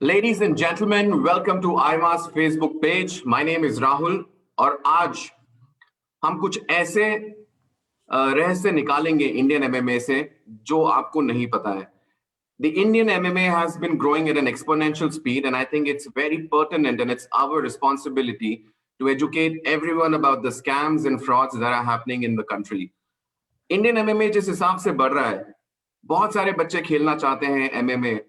Ladies and gentlemen, welcome to IMA's Facebook page. My name is Rahul और आज हम कुछ ऐसे रहस्य निकालेंगे इंडियन एमएमए से जो आपको नहीं पता है. The Indian MMA has been growing at an exponential speed, and I think it's very pertinent and it's our responsibility to educate everyone about the scams and frauds that are happening in the country. Indian MMA जिस हिसाब से बढ़ रहा है, बहुत सारे बच्चे खेलना चाहते हैं MMA,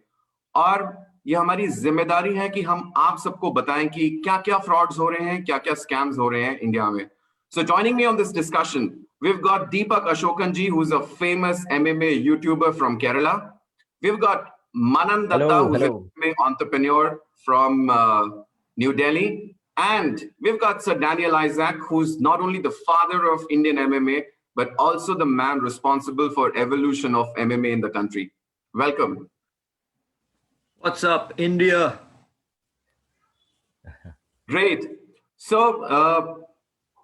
और ये हमारी जिम्मेदारी है कि हम आप सबको बताएं कि क्या-क्या frauds हो रहे हैं, क्या-क्या scams हो रहे हैं इंडिया में. So joining me on this discussion, we've got Deepak Ashokanji, who's a famous MMA YouTuber from Kerala. We've got Manan Datta, who's an MMA entrepreneur from New Delhi. And we've got Sir Daniel Isaac, who's not only the father of Indian MMA, but also the man responsible for evolution of MMA in the country. Welcome. What's up, India? Great. So,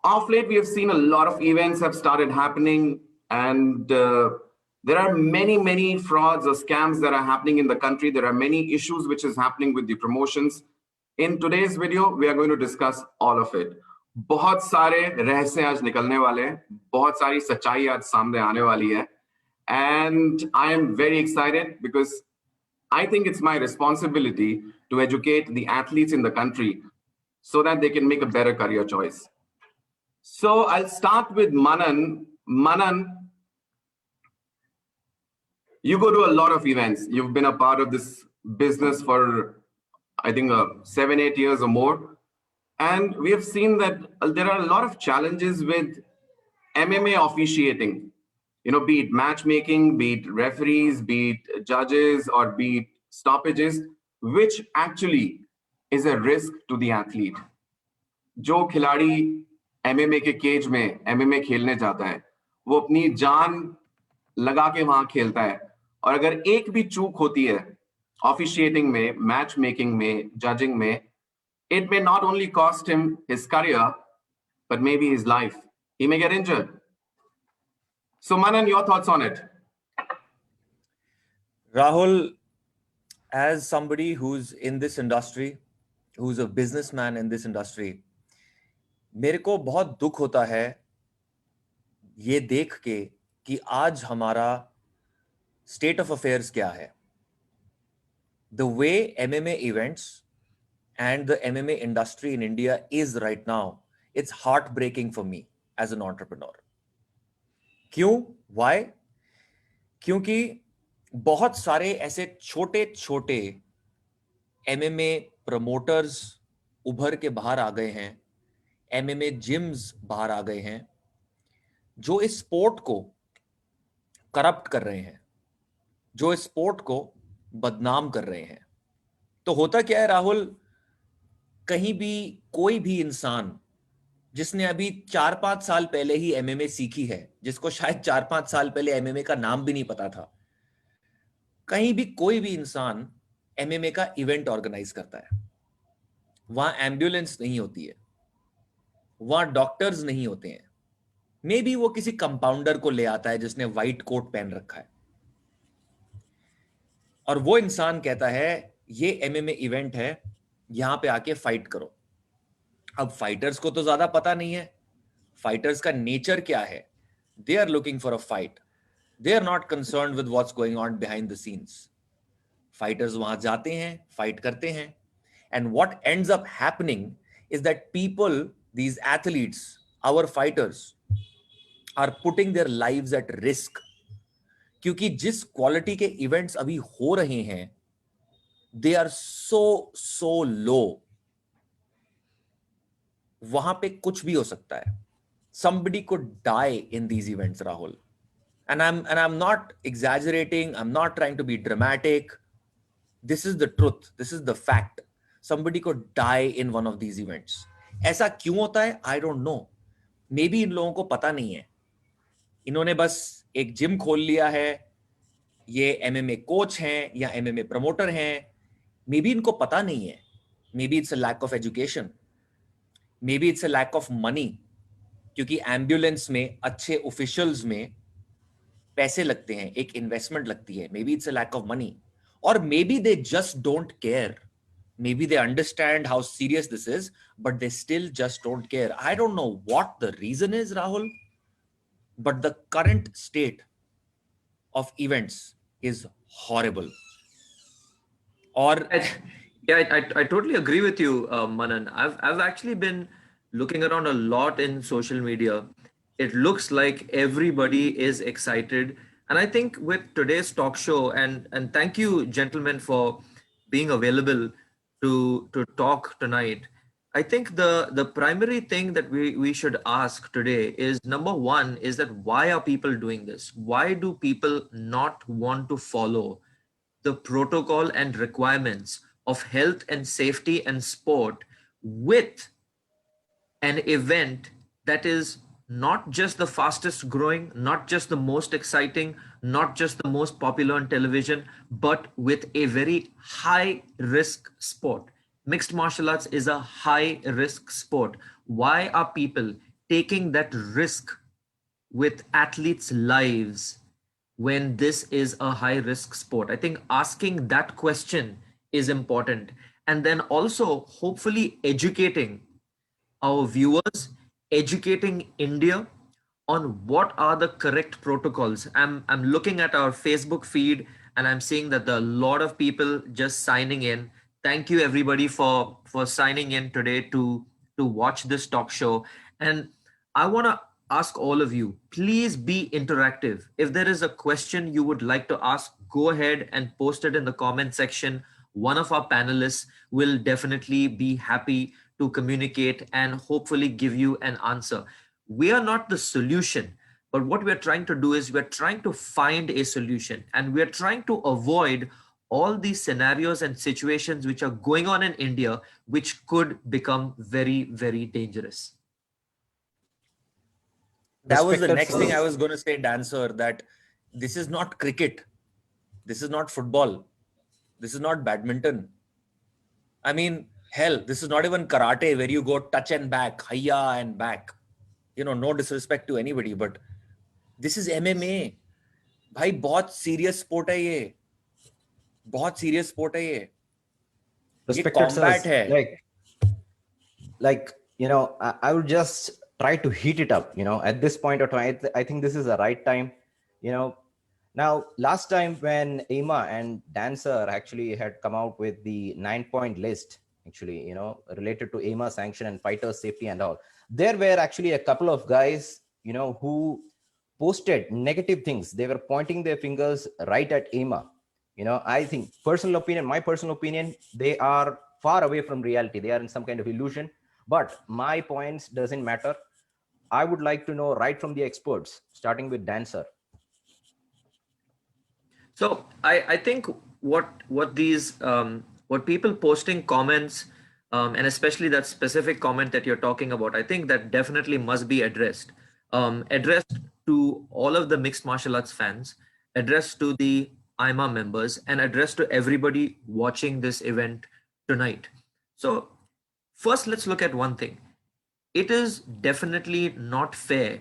of late, we have seen a lot of events have started happening, and there are many frauds or scams that are happening in the country. There are many issues which is happening with the promotions. In today's video, we are going to discuss all of it. बहुत सारे रहस्य आज निकलने वाले हैं, बहुत सारी सच्चाई आज सामने आने वाली है, and I am very excited because I think it's my responsibility to educate the athletes in the country so that they can make a better career choice. So I'll start with Manan. Manan, you go to a lot of events. You've been a part of this business for, I think, 7-8 years or more. And we have seen that there are a lot of challenges with MMA officiating. You know, be it matchmaking, be it referees, be it judges, or be it stoppages, which actually is a risk to the athlete. जो खिलाड़ी MMA के cage में MMA खेलने जाता है, वो अपनी जान लगा के वहां खेलता है, और अगर एक भी चूक होती है ऑफिशिएटिंग में, मैच मेकिंग में, जजिंग में, it may not only cost him his career, but maybe his life. He may get injured. So Manan, your thoughts on it? Rahul, as somebody who's in this industry, who's a businessman in this industry, मेरे को बहुत दुख होता है ये देख के कि आज हमारा state of affairs क्या है. The way MMA events and the MMA industry in India is right now, it's heartbreaking for me as an entrepreneur. क्यों? Why? क्योंकि बहुत सारे ऐसे छोटे छोटे MMA प्रमोटर्स उभर के बाहर आ गए हैं, MMA जिम्स बाहर आ गए हैं, जो इस स्पोर्ट को करप्ट कर रहे हैं, जो इस स्पोर्ट को बदनाम कर रहे हैं. तो होता क्या है राहुल, कहीं भी कोई भी इंसान जिसने अभी 4-5 साल पहले ही MMA सीखी है, जिसको शायद 4-5 साल पहले MMA का नाम भी नहीं पता था, कहीं भी कोई भी इंसान MMA का इवेंट ऑर्गेनाइज करता है. वहां एम्बुलेंस नहीं होती है, वहां डॉक्टर्स नहीं होते हैं, मे बी वो किसी कंपाउंडर को ले आता है जिसने व्हाइट कोट पहन रखा है, और वो इंसान कहता है ये MMA इवेंट है, यहां पे आके फाइट करो. अब फाइटर्स को तो ज्यादा पता नहीं है फाइटर्स का नेचर क्या है. They are looking for a fight, they are not concerned with what's going on behind the scenes. Fighters वहां जाते हैं, फाइट करते हैं, and what ends up happening is that people, these athletes, our fighters are putting their lives at risk. क्योंकि जिस quality के events अभी हो रहे हैं, दे आर सो लो. वहां पे कुछ भी हो सकता है. Somebody could die in these events, Rahul. And I'm not exaggerating. I'm not trying to be dramatic. This is the truth. This is the fact. Somebody could die in one of these events. ऐसा क्यों होता है? I don't know. Maybe इन लोगों को पता नहीं है. इन्होंने बस एक जिम खोल लिया है, ये MMA कोच हैं या MMA प्रमोटर हैं. Maybe इनको पता नहीं है. Maybe it's a lack of education. Maybe it's a lack of money. क्योंकि एम्बुलेंस में, अच्छे ऑफिशियल्स में पैसे लगते हैं, एक इन्वेस्टमेंट लगती है. Maybe it's a lack of money, और maybe they just don't care. Maybe they understand how serious this is, but they still just don't care. I don't know what the reason is, Rahul, but the current state of events is horrible. Or Yeah, I totally agree with you, Manan. I've actually been looking around a lot in social media. It looks like everybody is excited, and I think with today's talk show, and thank you, gentlemen, for being available to talk tonight. I think the primary thing that we should ask today is, number one, is that why are people doing this? Why do people not want to follow the protocol and requirements of health and safety and sport with an event that is not just the fastest growing, not just the most exciting, not just the most popular on television, but with a very high risk sport? Mixed martial arts is a high risk sport. Why are people taking that risk with athletes' lives when this is a high risk sport? I think asking that question is important. And then also, hopefully, educating our viewers, educating India on what are the correct protocols. I'm looking at our Facebook feed and I'm seeing that there are a lot of people just signing in. Thank you everybody for signing in today to watch this talk show. And I want to ask all of you, please be interactive. If there is a question you would like to ask, go ahead and post it in the comment section. One of our panelists will definitely be happy to communicate and hopefully give you an answer. We are not the solution, but what we're trying to do is we're trying to find a solution, and we're trying to avoid all these scenarios and situations which are going on in India, which could become very, very dangerous. that was the Respected next thing I sir. was going to say, Dancer, that this is not cricket. This is not football. This is not badminton. I mean, hell, this is not even karate where you go touch and back, hiya and back. You know, no disrespect to anybody, but this is MMA. भाई बहुत serious sport है ये, बहुत serious sport है ये Respected combat sirs, है. like I would just try to heat it up, at this point of time. I think this is the right time. Now last time when EMA and Dancer actually had come out with the 9-point list, actually, related to EMA sanction and fighter safety and all, there were actually a couple of guys, who posted negative things. They were pointing their fingers right at EMA. I think my personal opinion, they are far away from reality. They are in some kind of illusion. But my points doesn't matter. I would like to know right from the experts, starting with Dancer. So I think what these what people posting comments, and especially that specific comment that you're talking about, I think that definitely must be addressed. Addressed to all of the mixed martial arts fans, addressed to the IMA members, and addressed to everybody watching this event tonight. So first, let's look at one thing. It is definitely not fair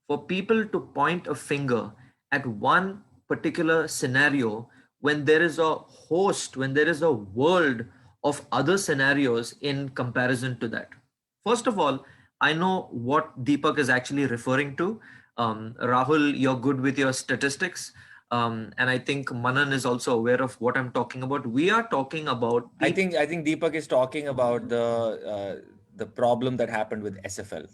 for people to point a finger at one particular scenario when there is a host, when there is a world of other scenarios in comparison to that. First of all, I know what Deepak is actually referring to. Rahul, you're good with your statistics. And I think Manan is also aware of what I'm talking about. We are talking about. I think Deepak is talking about the problem that happened with SFL.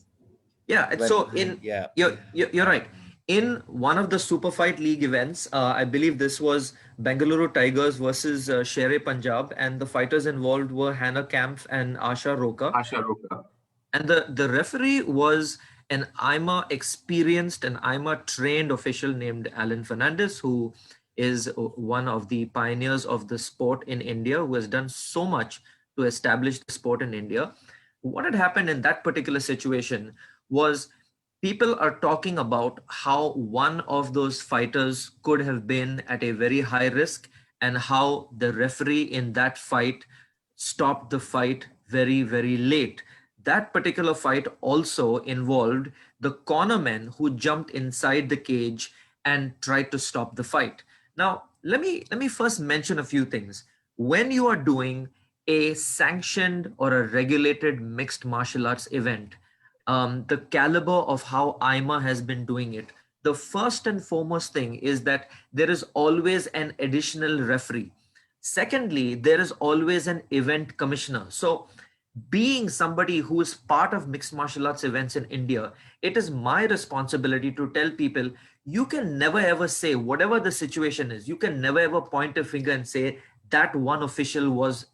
Yeah. So you're right. In one of the Super Fight League events, I believe this was Bengaluru Tigers versus Sher-e Punjab, and the fighters involved were Hannah Kampf and Asha Roka. And the referee was an IMA experienced and IMA trained official named Alan Fernandez, who is one of the pioneers of the sport in India, who has done so much to establish the sport in India. What had happened in that particular situation was people are talking about how one of those fighters could have been at a very high risk, and how the referee in that fight stopped the fight very, very late. That particular fight also involved the cornermen who jumped inside the cage and tried to stop the fight. Now, let me first mention a few things. When you are doing a sanctioned or a regulated mixed martial arts event, the caliber of how IMA has been doing it, the first and foremost thing is that there is always an additional referee. Secondly, there is always an event commissioner. So, being somebody who is part of mixed martial arts events in India, it is my responsibility to tell people you can never ever say, whatever the situation is, you can never ever point a finger and say that one official was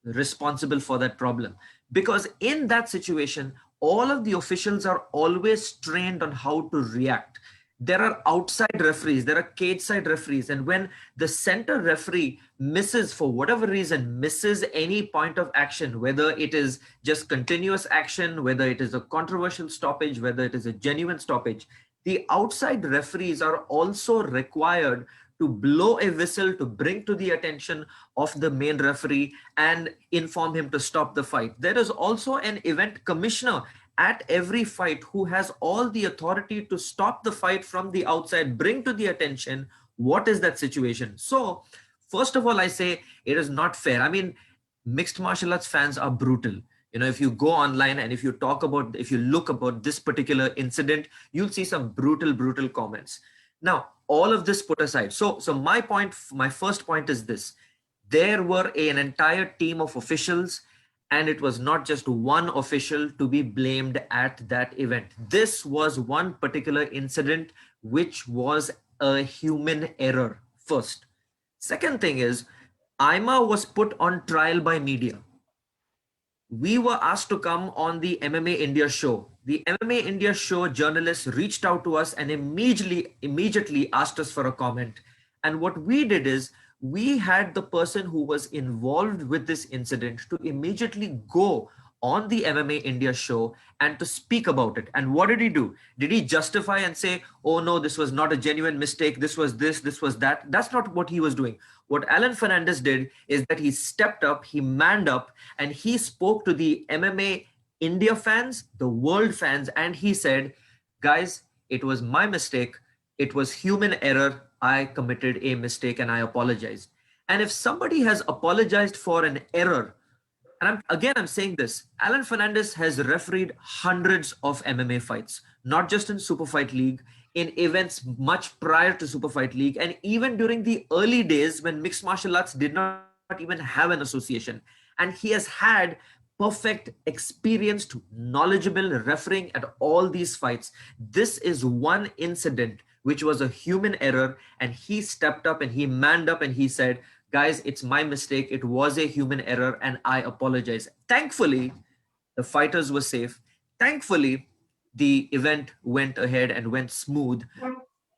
responsible for that problem. Because in that situation, all of the officials are always trained on how to react. There are outside referees, there are cage side referees, and when the center referee misses, for whatever reason, misses any point of action, whether it is just continuous action, whether it is a controversial stoppage, whether it is a genuine stoppage, the outside referees are also required to blow a whistle to bring to the attention of the main referee and inform him to stop the fight. There is also an event commissioner at every fight who has all the authority to stop the fight from the outside, bring to the attention what is that situation. So, first of all, I say it is not fair. I mean, mixed martial arts fans are brutal. You know, if you go online and if you look about this particular incident, you'll see some brutal comments. Now, all of this put aside. So my first point is this. There were an entire team of officials, and it was not just one official to be blamed at that event. This was one particular incident which was a human error first. Second thing is, IMA was put on trial by media. We were asked to come on the MMA India show. The MMA India show journalists reached out to us and immediately asked us for a comment. And what we did is, we had the person who was involved with this incident to immediately go on the MMA India show and to speak about it. And what did he do? Did he justify and say, oh no, this was not a genuine mistake, this was this was that? That's not what he was doing. What Alan Fernandez did is that he stepped up, he manned up, and he spoke to the MMA India fans, the world fans, and he said, guys, it was my mistake. It was human error. I committed a mistake and I apologized. And if somebody has apologized for an error, and I'm saying this, Alan Fernandez has refereed hundreds of MMA fights, not just in Super Fight League, in events much prior to Super Fight League, and even during the early days when mixed martial arts did not even have an association. And he has had perfect, experienced, knowledgeable refereeing at all these fights. This is one incident which was a human error, and he stepped up and he manned up and he said, guys, it's my mistake. It was a human error and I apologize. Thankfully, the fighters were safe. Thankfully, the event went ahead and went smooth.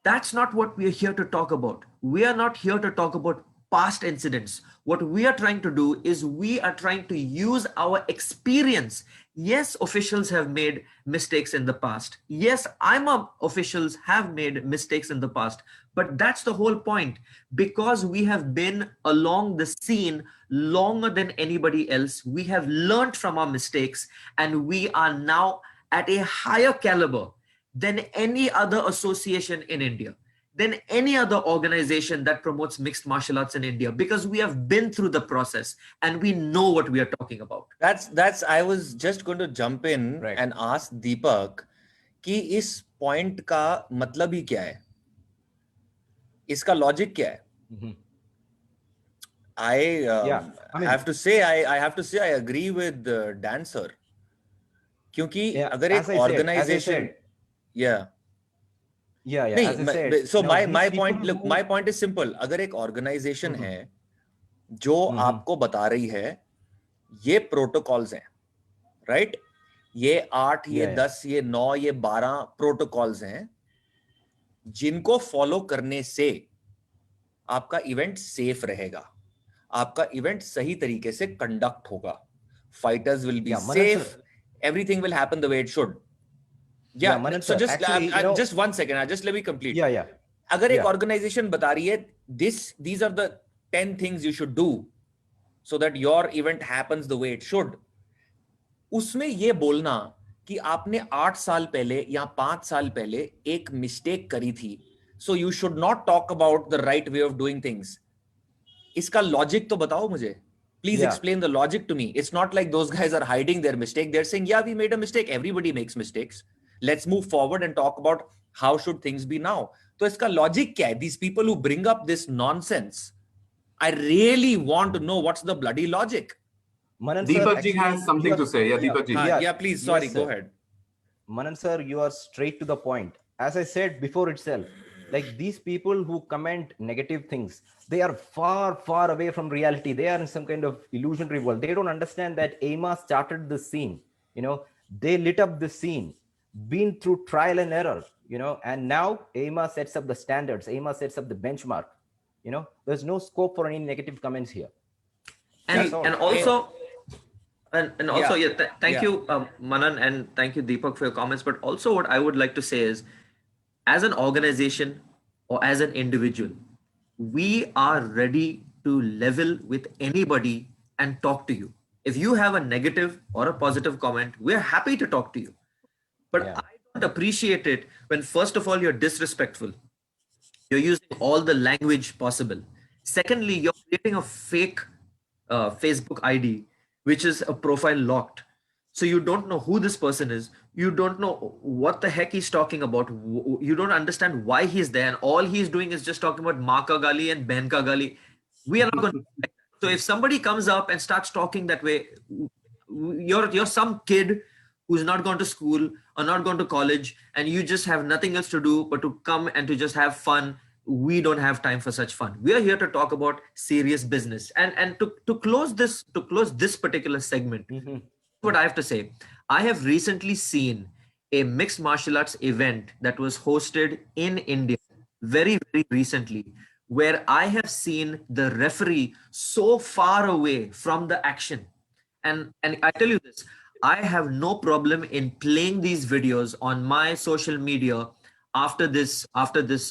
That's not what we are here to talk about. We are not here to talk about past incidents. What we are trying to do is we are trying to use our experience. Yes, officials have made mistakes in the past. Yes, IMA officials have made mistakes in the past. But that's the whole point. Because we have been along the scene longer than anybody else, we have learned from our mistakes, and we are now at a higher caliber than any other association in India, than any other organization that promotes mixed martial arts in India, because we have been through the process and we know what we are talking about. That's I was just going to jump in and ask Deepak कि इस point का मतलब ही क्या है, इसका logic क्या है? I have to say I agree with Dan sir, क्योंकि अगर एक organization नहीं, so my point is simple. अगर एक organization है जो आपको बता रही है ये protocols हैं, right? ये 8, ये 10, ये 9, ये 12 protocols हैं जिनको follow करने से आपका event safe रहेगा, आपका event सही तरीके से conduct होगा, fighters will be safe, everything will happen the way it should. So just actually, just 1 second, just let me complete. अगर एक organization बता रही है these are the 10 things you should do so that your event happens the way it should, उसमें ये बोलना कि आपने 8 साल पहले या 5 साल पहले एक mistake करी थी, so you should not talk about the right way of doing things, इसका logic तो बताओ मुझे. Please Yeah. explain the logic to me. It's not like those guys are hiding their mistake. They're saying, yeah, we made a mistake. Everybody makes mistakes. Let's move forward and talk about how should things be now. So iska logic kya hai? These people who bring up this nonsense, I really want to know what's the bloody logic. Manan sir, Deepak ji actually, has something you are- to say. Yeah, Deepak ji. Yeah. Yeah, please. Yes, Sorry, go sir. ahead. Manan sir, you are straight to the point. As I said before itself, like these people who comment negative things, they are far, far away from reality. They are in some kind of illusionary world. They don't understand that AIMA started the scene. You know, they lit up the scene, been through trial and error, you know, and now AIMA sets up the standards. AIMA sets up the benchmark. You know, there's no scope for any negative comments here. And That's all. and also and also thank Yeah. you Manan, and thank you Deepak for your comments. But also what I would like to say is, as an organization or as an individual, we are ready to level with anybody and talk to you. If you have a negative or a positive comment, we're happy to talk to you. But Yeah. I don't appreciate it when, first of all, you're disrespectful. You're using all the language possible. Secondly, you're creating a fake Facebook ID, which is a profile locked. So you don't know who this person is. You don't know what the heck he's talking about. You don't understand why he's there. And all he's doing is just talking about Ma ka gali and Ben ka gali. We are not going to. So if somebody comes up and starts talking that way, you're some kid who's not gone to school or not gone to college, and you just have nothing else to do but to come and to just have fun. We don't have time for such fun. We are here to talk about serious business. And to close this particular segment, what I have to say, I have recently seen a mixed martial arts event that was hosted in India very, very recently, where I have seen the referee so far away from the action. And I tell you this, I have no problem in playing these videos on my social media after this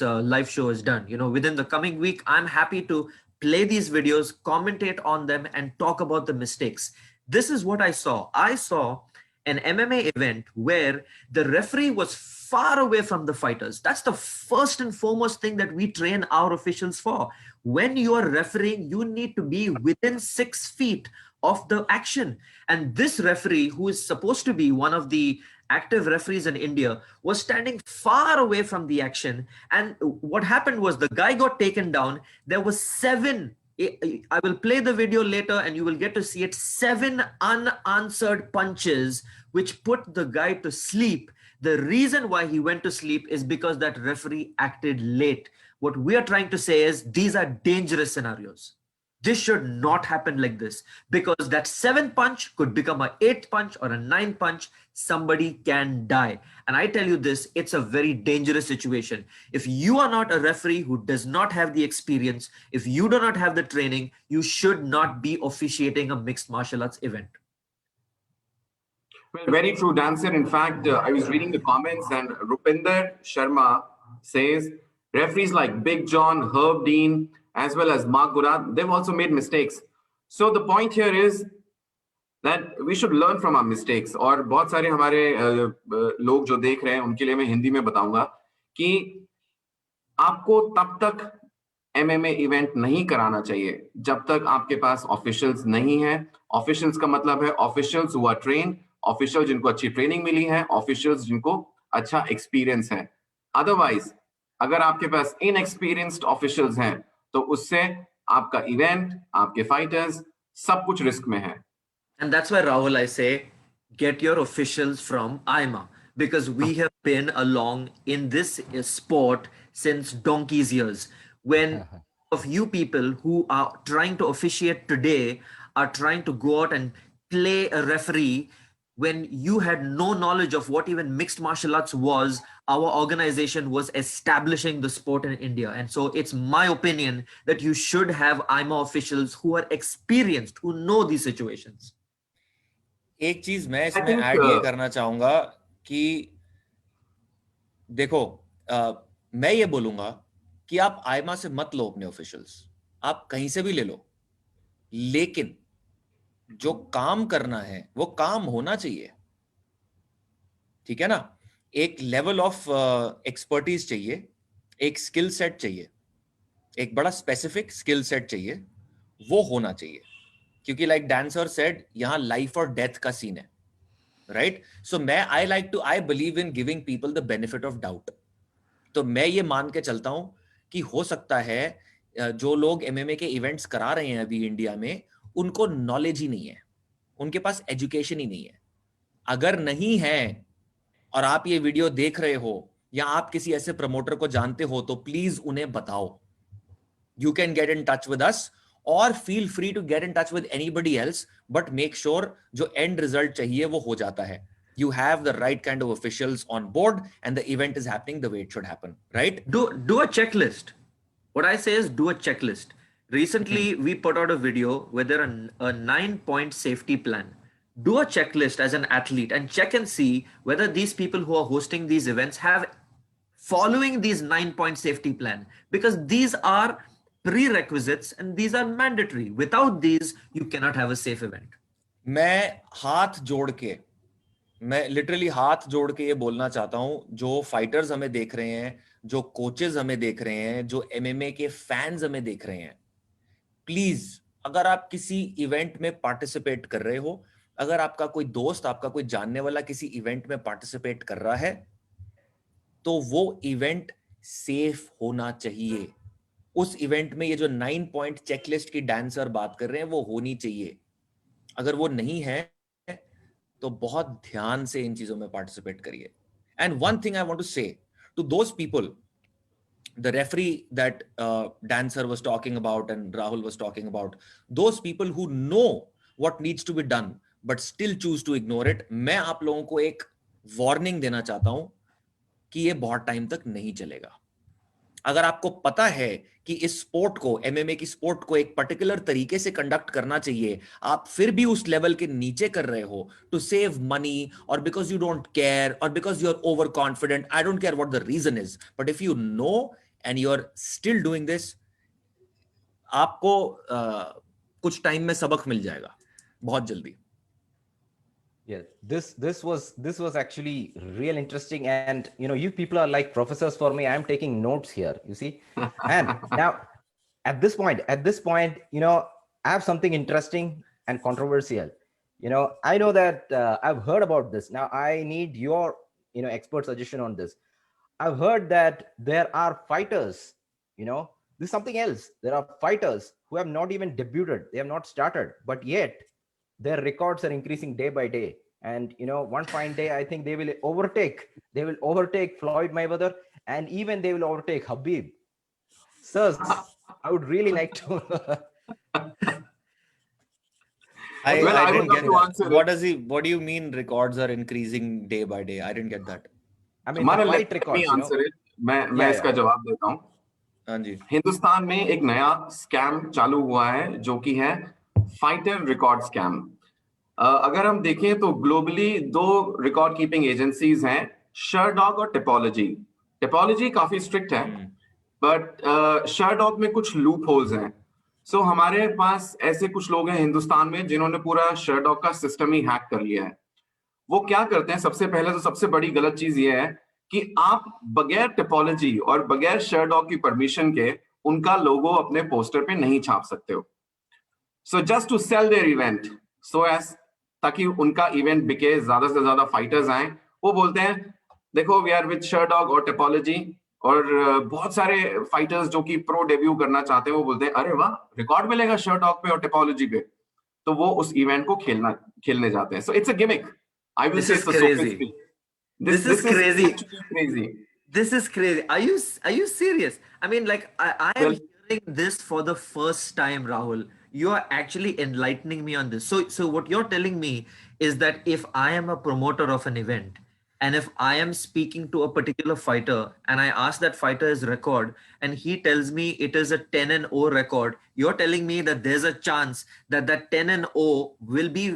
live show is done. You know, within the coming week, I'm happy to play these videos, commentate on them, and talk about the mistakes. This is what I saw. I saw an MMA event where the referee was far away from the fighters. That's the first and foremost thing that we train our officials for. When you are refereeing, you need to be within 6 feet of the action. And this referee, who is supposed to be one of the active referees in India, was standing far away from the action. And what happened was the guy got taken down. There was 7, I will play the video later and you will get to see it, 7 unanswered punches, which put the guy to sleep. The reason why he went to sleep is because that referee acted late. What we are trying to say is these are dangerous scenarios. This should not happen like this, because that 7th punch could become a 8th punch or a 9th punch. Somebody can die. And I tell you this, it's a very dangerous situation. If you are not a referee who does not have the experience, if you do not have the training, you should not be officiating a mixed martial arts event. Well, very true, Dancer. In fact, I was reading the comments and Rupinder Sharma says referees like Big John, Herb Dean, as well as Mark Gurad, they've also made mistakes. So the point here is that we should learn from our mistakes. और बहुत सारे हमारे लोग जो देख रहे हैं उनके लिए मैं हिंदी में बताऊंगा कि आपको तब तक MMA इवेंट नहीं कराना चाहिए जब तक आपके पास ऑफिशियल्स नहीं है. ऑफिशियल्स का मतलब है officials who are trained, official जिनको अच्छी ट्रेनिंग मिली है, ऑफिशियल्स जिनको अच्छा एक्सपीरियंस है. अदरवाइज अगर आपके पास इनएक्सपीरियंस्ड ऑफिशियल्स हैं तो उससे आपका इवेंट, आपके फाइटर्स, सब कुछ रिस्क में है. And that's why, Rahul, I say, get your officials from AIMA, because we have been along in this sport since donkey's years. When of you people who are trying to officiate today are trying to go out and play a referee, when you had no knowledge of what even mixed martial arts was, our organization was establishing the sport in India. And so it's my opinion that you should have AIMA officials who are experienced, who know these situations. एक चीज मैं इसमें add ये करना चाहूंगा कि देखो, मैं ये बोलूंगा कि आप आईमा से मत लो अपने ऑफिशियल्स, आप कहीं से भी ले लो, लेकिन जो काम करना है वो काम होना चाहिए. ठीक है ना? एक लेवल ऑफ एक्सपर्टीज चाहिए, एक स्किल सेट चाहिए, एक बड़ा स्पेसिफिक स्किल सेट चाहिए, वो होना चाहिए. क्योंकि लाइक डैन सर सेड यहाँ लाइफ और डेथ का सीन है, right? So I believe in giving people the benefit of doubt. तो मैं ये मान के चलता हूं कि हो सकता है जो लोग एमएमए के इवेंट्स करा रहे हैं अभी इंडिया में, उनको नॉलेज ही नहीं है, उनके पास एजुकेशन ही नहीं है. अगर नहीं है और आप ये वीडियो देख रहे हो या आप किसी ऐसे प्रमोटर को जानते हो तो प्लीज उन्हें बताओ. You can get in touch with us or feel free to get in touch with anybody else, but make sure जो end result चाहिए वो हो जाता है. You have the right kind of officials on board and the event is happening the way it should happen, right? Do a checklist. What I say is do a checklist. Recently, we put out a video where there are a 9-point safety plan. Do a checklist as an athlete and check and see whether these people who are hosting these events have following these 9-point safety plan, because these are prerequisites and these are mandatory. Without these, you cannot have a safe event. मैं literally हाथ जोड़ के ये बोलना चाहता हूं, जो fighters हमें देख रहे हैं, जो कोचेस हमें देख रहे हैं, जो एमएमए के फैंस हमें देख रहे हैं, प्लीज अगर आप किसी इवेंट में पार्टिसिपेट कर रहे हो, अगर आपका कोई दोस्त, आपका कोई जानने वाला किसी इवेंट में पार्टिसिपेट कर रहा है, तो वो इवेंट सेफ होना चाहिए. उस इवेंट में ये जो 9-point चेकलिस्ट की डांसर बात कर रहे हैं वो होनी चाहिए. अगर वो नहीं है तो बहुत ध्यान से इन चीजों में पार्टिसिपेट करिए. And one thing I want to say to those people, the referee that dancer was talking about and Rahul was talking about, those people who know what needs to be done but still choose to ignore it, मैं आप लोगों को एक warning देना चाहता हूं कि ये बहुत टाइम तक नहीं चलेगा. अगर आपको पता है कि इस स्पोर्ट को, एमएमए की स्पोर्ट को एक पर्टिकुलर तरीके से कंडक्ट करना चाहिए, आप फिर भी उस लेवल के नीचे कर रहे हो टू सेव मनी और बिकॉज यू डोंट केयर और because you are over confident, I don't care what the reason is, but if you know and you are still doing this, आपको कुछ टाइम में सबक मिल जाएगा बहुत जल्दी. Yeah, this was actually real interesting, and you people are like professors for me. I'm taking notes here, you see. And now at this point, I have something interesting and controversial. I know that I've heard about this. Now I need your expert suggestion on this. I've heard that there are fighters, this is something else. There are fighters who have not even debuted, they have not started, but yet their records are increasing day by day. And one fine day, I think they will overtake Floyd Mayweather, and even they will overtake Khabib. Sirs, I would really like to I would didn't love get to that. answer What do you mean records are increasing day by day? I didn't get that. I mean, the Manan, fight let me records, answer it. मैं इसका जवाब देता हूं. हाँ जी. हिंदुस्तान में एक नया scam चालू हुआ है जो कि है फाइटर रिकॉर्ड स्कैम. अगर हम देखें तो ग्लोबली 2 रिकॉर्ड कीपिंग एजेंसीज हैं, शरडॉग और टिपोलॉजी. टिपोलॉजी काफी स्ट्रिक्ट है, बट शरडॉग में कुछ लूप होल्स हैं. सो हमारे पास ऐसे कुछ लोग हैं हिंदुस्तान में जिन्होंने पूरा शरडॉग का सिस्टम ही हैक कर लिया है. वो क्या करते हैं, सबसे पहले तो सबसे बड़ी गलत चीज ये है कि आप बगैर टिपोलॉजी और बगैर शरडॉग की परमिशन के उनका लोगो अपने पोस्टर पे नहीं छाप सकते हो. So just to sell their event, so as ताकि उनका इवेंट बिके, ज्यादा से ज्यादा फाइटर्स आए, वो बोलते हैं देखो वी आर विद शरडॉग और टिपोलॉजी. और बहुत सारे फाइटर्स जो कि प्रो डेब्यू करना चाहते हैं वो बोलते हैं अरे वाह रिकॉर्ड मिलेगा शरडॉग पे और टिपोलॉजी पे, तो वो उस इवेंट को खेलने जाते हैं. So it's a gimmick. I will say it's a sophistry. This is crazy. Crazy. This is crazy. Are you serious? I mean, like I am hearing this for the first time, Rahul. You are actually enlightening me on this. So what you're telling me is that if I am a promoter of an event and if I am speaking to a particular fighter and I ask that fighter his record and he tells me it is a 10-0 record, you're telling me that there's a chance that that 10-0 will be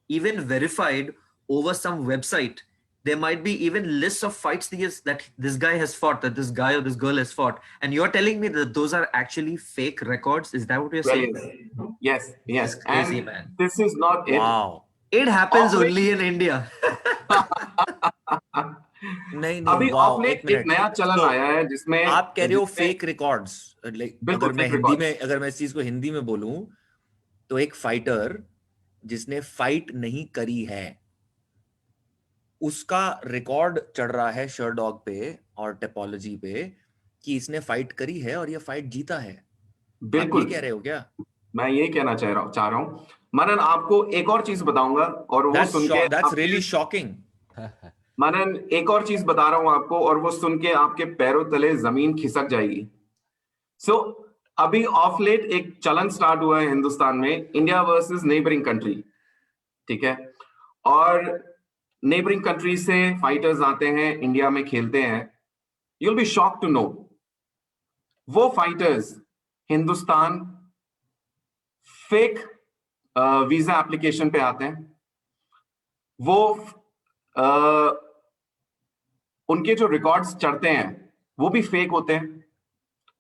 even verified over some website. There might be even lists of fights that this guy has fought, that this guy or this girl has fought, and you're telling me that those are actually fake records. Is that what you're saying? Yes. That's crazy, And man. this is not it. Wow. It happens only in India. नहीं अभी wow, आपने एक नया चलन आया है जिसमें आप कह रहे हो फेक रिकॉर्ड्स. अगर मैं इस चीज को हिंदी में बोलूं तो एक फाइटर जिसने फाइट नहीं करी है उसका रिकॉर्ड चढ़ रहा है शरडॉग पे और टेपोलॉजी पे कि इसने फाइट करी है और ये फाइट जीता है। आप ये बिल्कुल, कह रहे हो क्या? मैं यही कहना चाह रहा हूं। मनन, आपको एक और चीज बताऊंगा और वो सुन के That's really shocking. मनन, एक और चीज बता रहा हूं आपको और वो सुन के आपके पैरों तले जमीन खिसक जाएगी। सो अभी ऑफ लेट एक चलन स्टार्ट हुआ है हिंदुस्तान में, इंडिया वर्सेस नेबरिंग कंट्री, ठीक है? और नेबरिंग कंट्री से फाइटर्स आते हैं, इंडिया में खेलते हैं। You'll be shock to know, वो fighters Hindustan fake visa application पे आते हैं। वो उनके जो रिकॉर्ड्स चढ़ते हैं वो भी फेक होते हैं।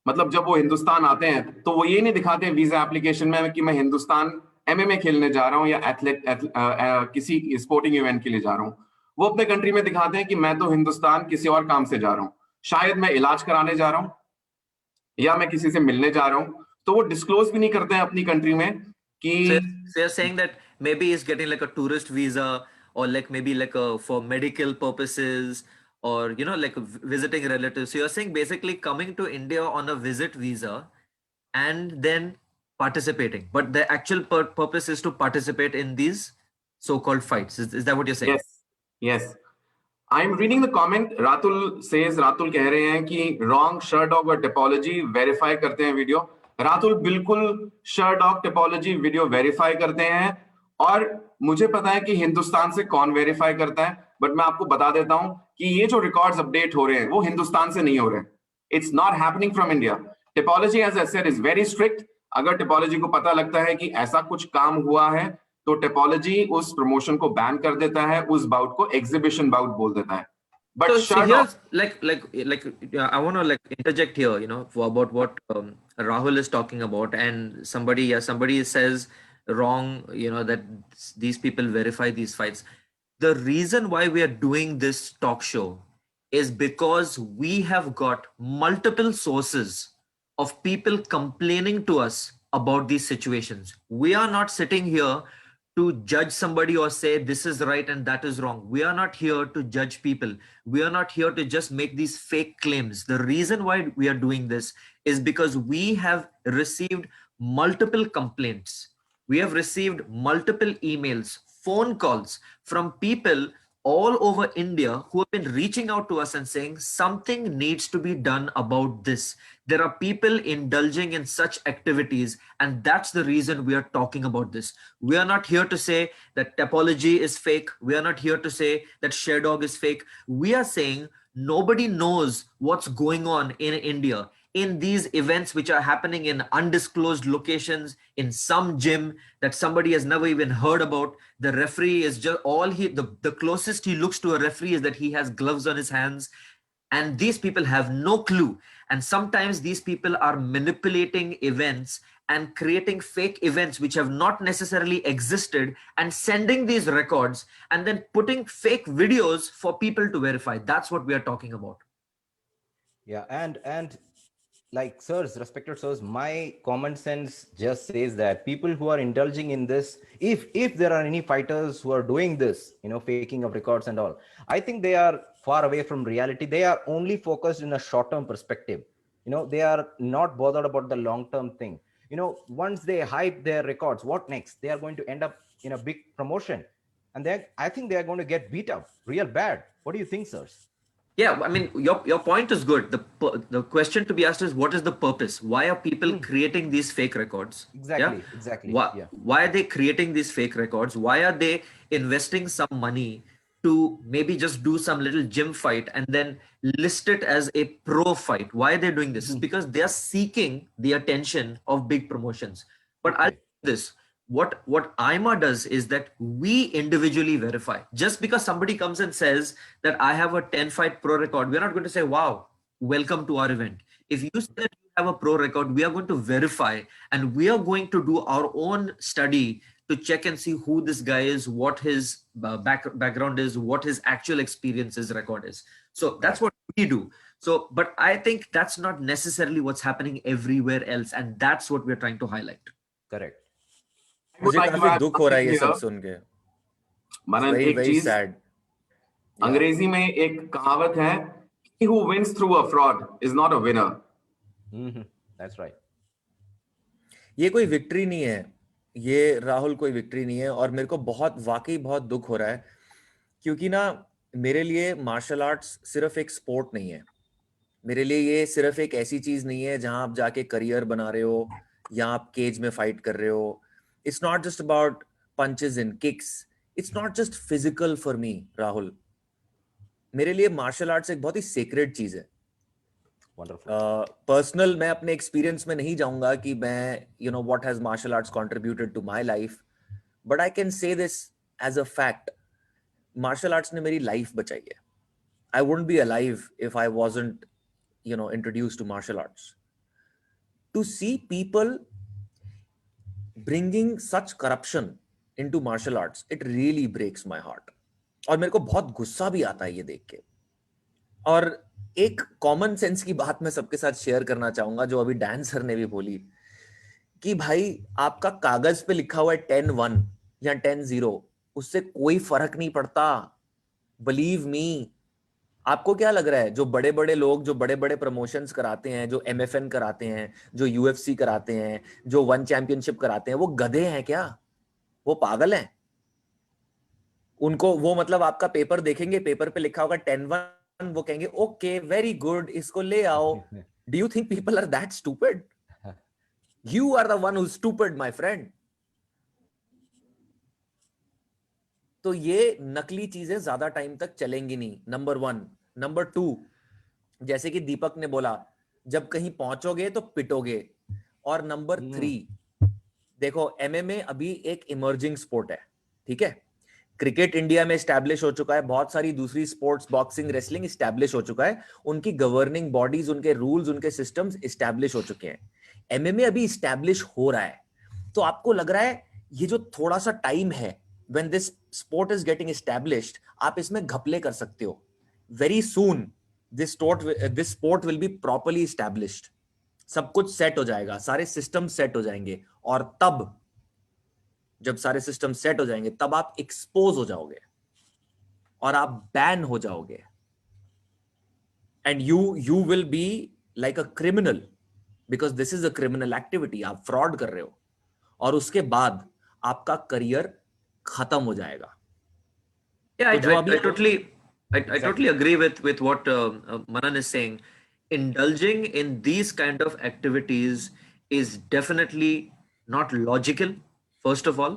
मतलब जब वो हिंदुस्तान आते हैं तो वो ये नहीं दिखाते हैं वीजा एप्लीकेशन में कि मैं हिंदुस्तान एमएमए खेलने जा रहा हूं या किसी स्पोर्टिंग इवेंट के लिए जा रहा हूं। वो अपने कंट्री में दिखाते हैं कि मैं तो हिंदुस्तान किसी और काम से जा रहा हूं, शायद मैं इलाज कराने जा रहा हूं या मैं किसी से मिलने जा रहा हूं। तो वो डिस्क्लोज भी नहीं करते हैं अपनी कंट्री में कि So you're saying that maybe he's getting like a tourist visa, or like maybe like for medical purposes, or like visiting relatives. So you're saying basically coming to India on a visit visa and then participating, but the actual purpose is to participate in these so-called fights. Is that what you're saying? yes, I am reading the comment. Ratul कह रहे हैं कि wrong शरडॉग और topology verify करते हैं video. Ratul बिल्कुल शरडॉग topology video verify करते हैं और मुझे पता है कि हिंदुस्तान से कौन वेरीफाई करता है, बट मैं आपको बता देता हूं कि ये जो रिकॉर्ड्स अपडेट हो रहे हैं वो हिंदुस्तान से नहीं हो रहे। It's not happening from India. Tapology as I said is very strict. अगर टेपोलॉजी को पता लगता है कि ऐसा कुछ काम हुआ है तो टेपोलॉजी उस प्रमोशन को बैन कर देता है, उस बाउट को एग्जीबिशन बाउट बोल देता है। But So here's like I want to like interject here, about what Rahul is talking about, and somebody says wrong, that these people verify these fights. The reason why we are doing this talk show is because we have got multiple sources of people complaining to us about these situations. We are not sitting here to judge somebody or say this is right and that is wrong. We are not here to judge people. We are not here to just make these fake claims. The reason why we are doing this is because we have received multiple complaints. We have received multiple emails, phone calls from people all over India who have been reaching out to us and saying something needs to be done about this. There are people indulging in such activities, and that's the reason we are talking about this. We are not here to say that Tapology is fake. We are not here to say that Sherdog is fake. We are saying nobody knows what's going on in India in these events which are happening in undisclosed locations, in some gym that somebody has never even heard about. The referee is just the closest he looks to a referee is that he has gloves on his hands, and these people have no clue. And sometimes these people are manipulating events and creating fake events which have not necessarily existed and sending these records and then putting fake videos for people to verify. That's what we are talking about. Yeah, and like sirs, respected sirs, my common sense just says that people who are indulging in this, if there are any fighters who are doing this, faking of records and all, I think they are far away from reality. They are only focused in a short-term perspective. They are not bothered about the long-term thing. Once they hype their records, what next? They are going to end up in a big promotion, and I think they are going to get beat up real bad. What do you think, sirs? Yeah, I mean, your point is good. The question to be asked is, what is the purpose? Why are people creating these fake records? Exactly. Why are they creating these fake records? Why are they investing some money to maybe just do some little gym fight and then list it as a pro fight? Why are they doing this? It's because they are seeking the attention of big promotions. But I'll say this. What IMA does is that we individually verify. Just because somebody comes and says that I have a 10-fight pro record, we're not going to say, wow, welcome to our event. If you say that you have a pro record, we are going to verify, and we are going to do our own study to check and see who this guy is, what his background is, what his actual experiences record is. So that's what we do. So, but I think that's not necessarily what's happening everywhere else. And that's what we're trying to highlight. Correct. would मुझे like to काफी add दुख हो रहा है ये something सब here. सुन के. मनन, Very एक very चीज sad. अंग्रेजी में एक कहावत है, he who wins through a fraud is not a winner. That's right. ये कोई विक्ट्री नहीं है, ये राहुल कोई विक्ट्री नहीं है. और मेरे को वाकई बहुत दुख हो रहा है, क्योंकि ना मेरे लिए मार्शल आर्ट्स सिर्फ एक स्पोर्ट नहीं है. मेरे लिए ये सिर्फ एक ऐसी चीज नहीं है जहां आप जाके करियर बना रहे हो या आप केज में फाइट कर रहे हो. It's not just about punches and kicks. It's not just physical for me, Rahul. मेरे लिए मार्शल आर्ट्स एक बहुत ही सेक्रेड चीज है. Wonderful. पर्सनल मैं अपने एक्सपीरियंस में नहीं जाऊंगा कि मैं what has martial arts contributed to my life, but I can say this as a fact. Martial arts ने मेरी लाइफ बचाई है. I wouldn't be alive if I wasn't introduced to martial arts. To see people bringing such corruption into martial arts, it really breaks my heart. और मेरे को बहुत गुस्सा भी आता है ये देख के. और एक कॉमन सेंस की बात मैं सबके साथ शेयर करना चाहूंगा, जो अभी डैन सर ने भी बोली, कि भाई आपका कागज पे लिखा हुआ है 10-1 या 10-0, उससे कोई फर्क नहीं पड़ता. Believe me. आपको क्या लग रहा है, जो बड़े बड़े लोग जो बड़े बड़े प्रमोशंस कराते हैं, जो MFN कराते हैं, जो UFC कराते हैं, जो वन चैंपियनशिप कराते हैं, वो गधे हैं क्या? वो पागल हैं? उनको वो मतलब आपका पेपर देखेंगे, पेपर पे लिखा होगा 10-1, वो कहेंगे ओके वेरी गुड, इसको ले आओ. Do you think people are that stupid? You are the one who is stupid, my friend. तो ये नकली चीजें ज्यादा टाइम तक चलेंगी नहीं, नंबर 1. नंबर 2, जैसे कि दीपक ने बोला, जब कहीं पहुंचोगे तो पिटोगे. और नंबर 3, देखो MMA अभी एक इमर्जिंग स्पोर्ट है, ठीक है. क्रिकेट इंडिया में स्टैब्लिश हो चुका है, बहुत सारी दूसरी स्पोर्ट्स, बॉक्सिंग, रेसलिंग स्टैब्लिश हो चुका है. उनकी गवर्निंग बॉडीज, उनके रूल्स, उनके सिस्टम्स स्टैब्लिश हो चुके हैं. MMA अभी स्टैब्लिश हो रहा है. तो आपको लग रहा है ये जो थोड़ा सा टाइम है, when this sport is getting established, आप इसमें घपले कर सकते हो. Very soon this sport will be properly established. सब कुछ सेट हो जाएगा, सारे सिस्टम सेट हो जाएंगे. और तब जब सारे सिस्टम सेट हो जाएंगे, तब आप एक्सपोज हो जाओगे और आप बैन हो जाओगे. And you will be like a criminal, because this is a criminal activity. आप फ्रॉड कर रहे हो, और उसके बाद आपका करियर खत्म हो जाएगा. Yeah, तो जो I अभी totally agree with what Manan is saying. Indulging in these kind of activities is definitely not logical. First of all,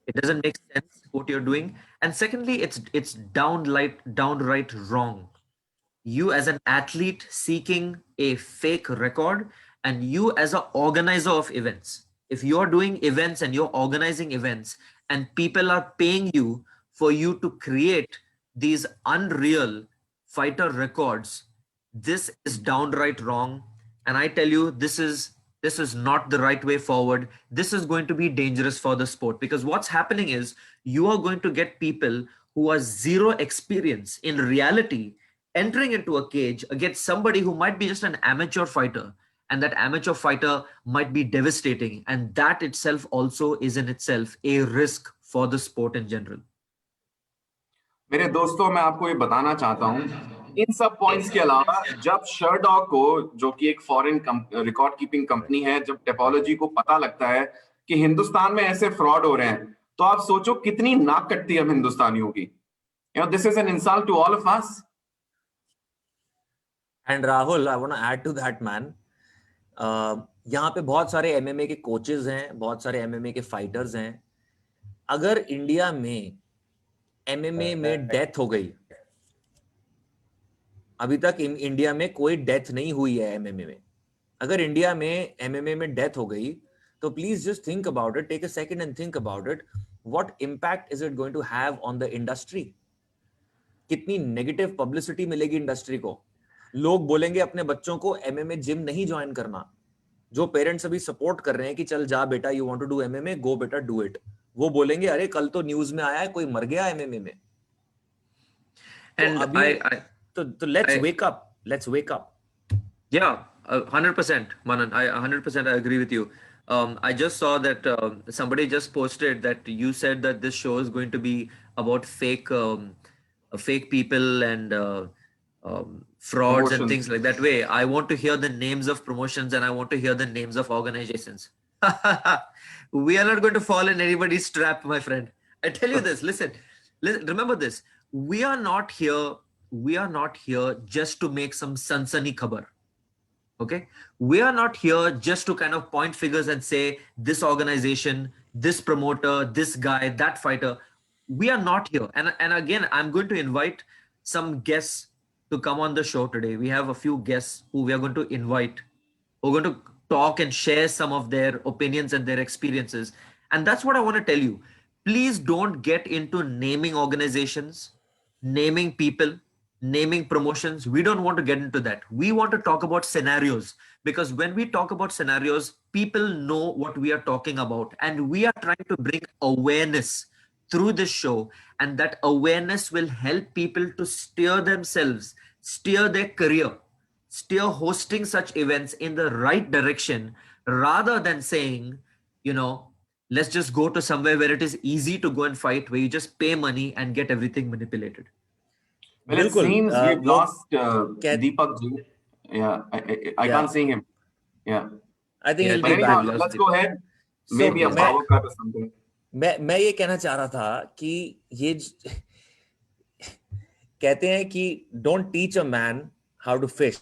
it doesn't make sense what you're doing, and secondly, it's downright wrong. You as an athlete seeking a fake record, and you as an organizer of events. If you're doing events and you're organizing events, and people are paying you for you to create these unreal fighter records, this is downright wrong. And I tell you, this is not the right way forward. This is going to be dangerous for the sport, because what's happening is you are going to get people who are zero experience in reality entering into a cage against somebody who might be just an amateur fighter, and that amateur fighter might be devastating, and that itself also is in itself a risk for the sport in general. मेरे दोस्तों, मैं आपको ये बताना चाहता हूं, इन सब points के अलावा जब शरडॉग को, जो कि एक फॉरेन रिकॉर्ड कीपिंग कंपनी है, जब टेपोलॉजी को पता लगता है कि हिंदुस्तान में ऐसे फ्रॉड हो रहे हैं, तो आप सोचो कितनी नाक कटती है हम हिंदुस्तानियों की. This is an insult to all of us. And Rahul, I want to add to that man. यहाँ पे बहुत सारे MMA के कोचेस हैं, बहुत सारे MMA के फाइटर्स हैं. अगर इंडिया में MMA में डेथ हो गई, अभी तक इंडिया में कोई डेथ नहीं हुई है MMA में. अगर इंडिया में MMA में डेथ हो गई, तो please just think about it, take a second and think about it. What impact is it going to have on the industry? कितनी नेगेटिव पब्लिसिटी मिलेगी इंडस्ट्री को. लोग बोलेंगे अपने बच्चों को MMA जिम नहीं ज्वाइन करना. जो पेरेंट्स अभी सपोर्ट कर रहे हैं कि चल जा बेटा, you want to do MMA, go बेटा डू इट, वो बोलेंगे अरे कल तो न्यूज में आया है कोई मर गया MMA में. And तो अभी तो let's wake up. Yeah, 100%, Manan. I 100% I agree with you. I just saw that somebody just posted that you said that this show is going to be about fake people and frauds and Promotions. things like that. Way, I want to hear the names of promotions and I want to hear the names of organizations. We are not going to fall in anybody's trap, my friend. I tell you this. Listen, remember this. We are not here. We are not here just to make some sansani khabar. Okay, we are not here just to kind of point figures and say this organization, this promoter, this guy, that fighter. We are not here. And again, I'm going to invite some guests to come on the show today. We have a few guests who we are going to invite, who are going to talk and share some of their opinions and their experiences. And that's what I want to tell you. Please don't get into naming organizations, naming people, naming promotions. We don't want to get into that. We want to talk about scenarios, because when we talk about scenarios, people know what we are talking about. And we are trying to bring awareness through this show. And that awareness will help people to steer themselves, steer their career, steer hosting such events in the right direction, rather than saying, let's just go to somewhere where it is easy to go and fight, where you just pay money and get everything manipulated. Well, it बिल्कुल, seems we've लोग lost Deepak ji. Yeah, I Yeah. can't see him. Yeah. I think Yeah, he'll But be anyhow, back. let's go ahead. So, Maybe a मैं power cut or something. मैं ये कहना चाह रहा था कि ये कहते हैं कि don't teach a man how to fish.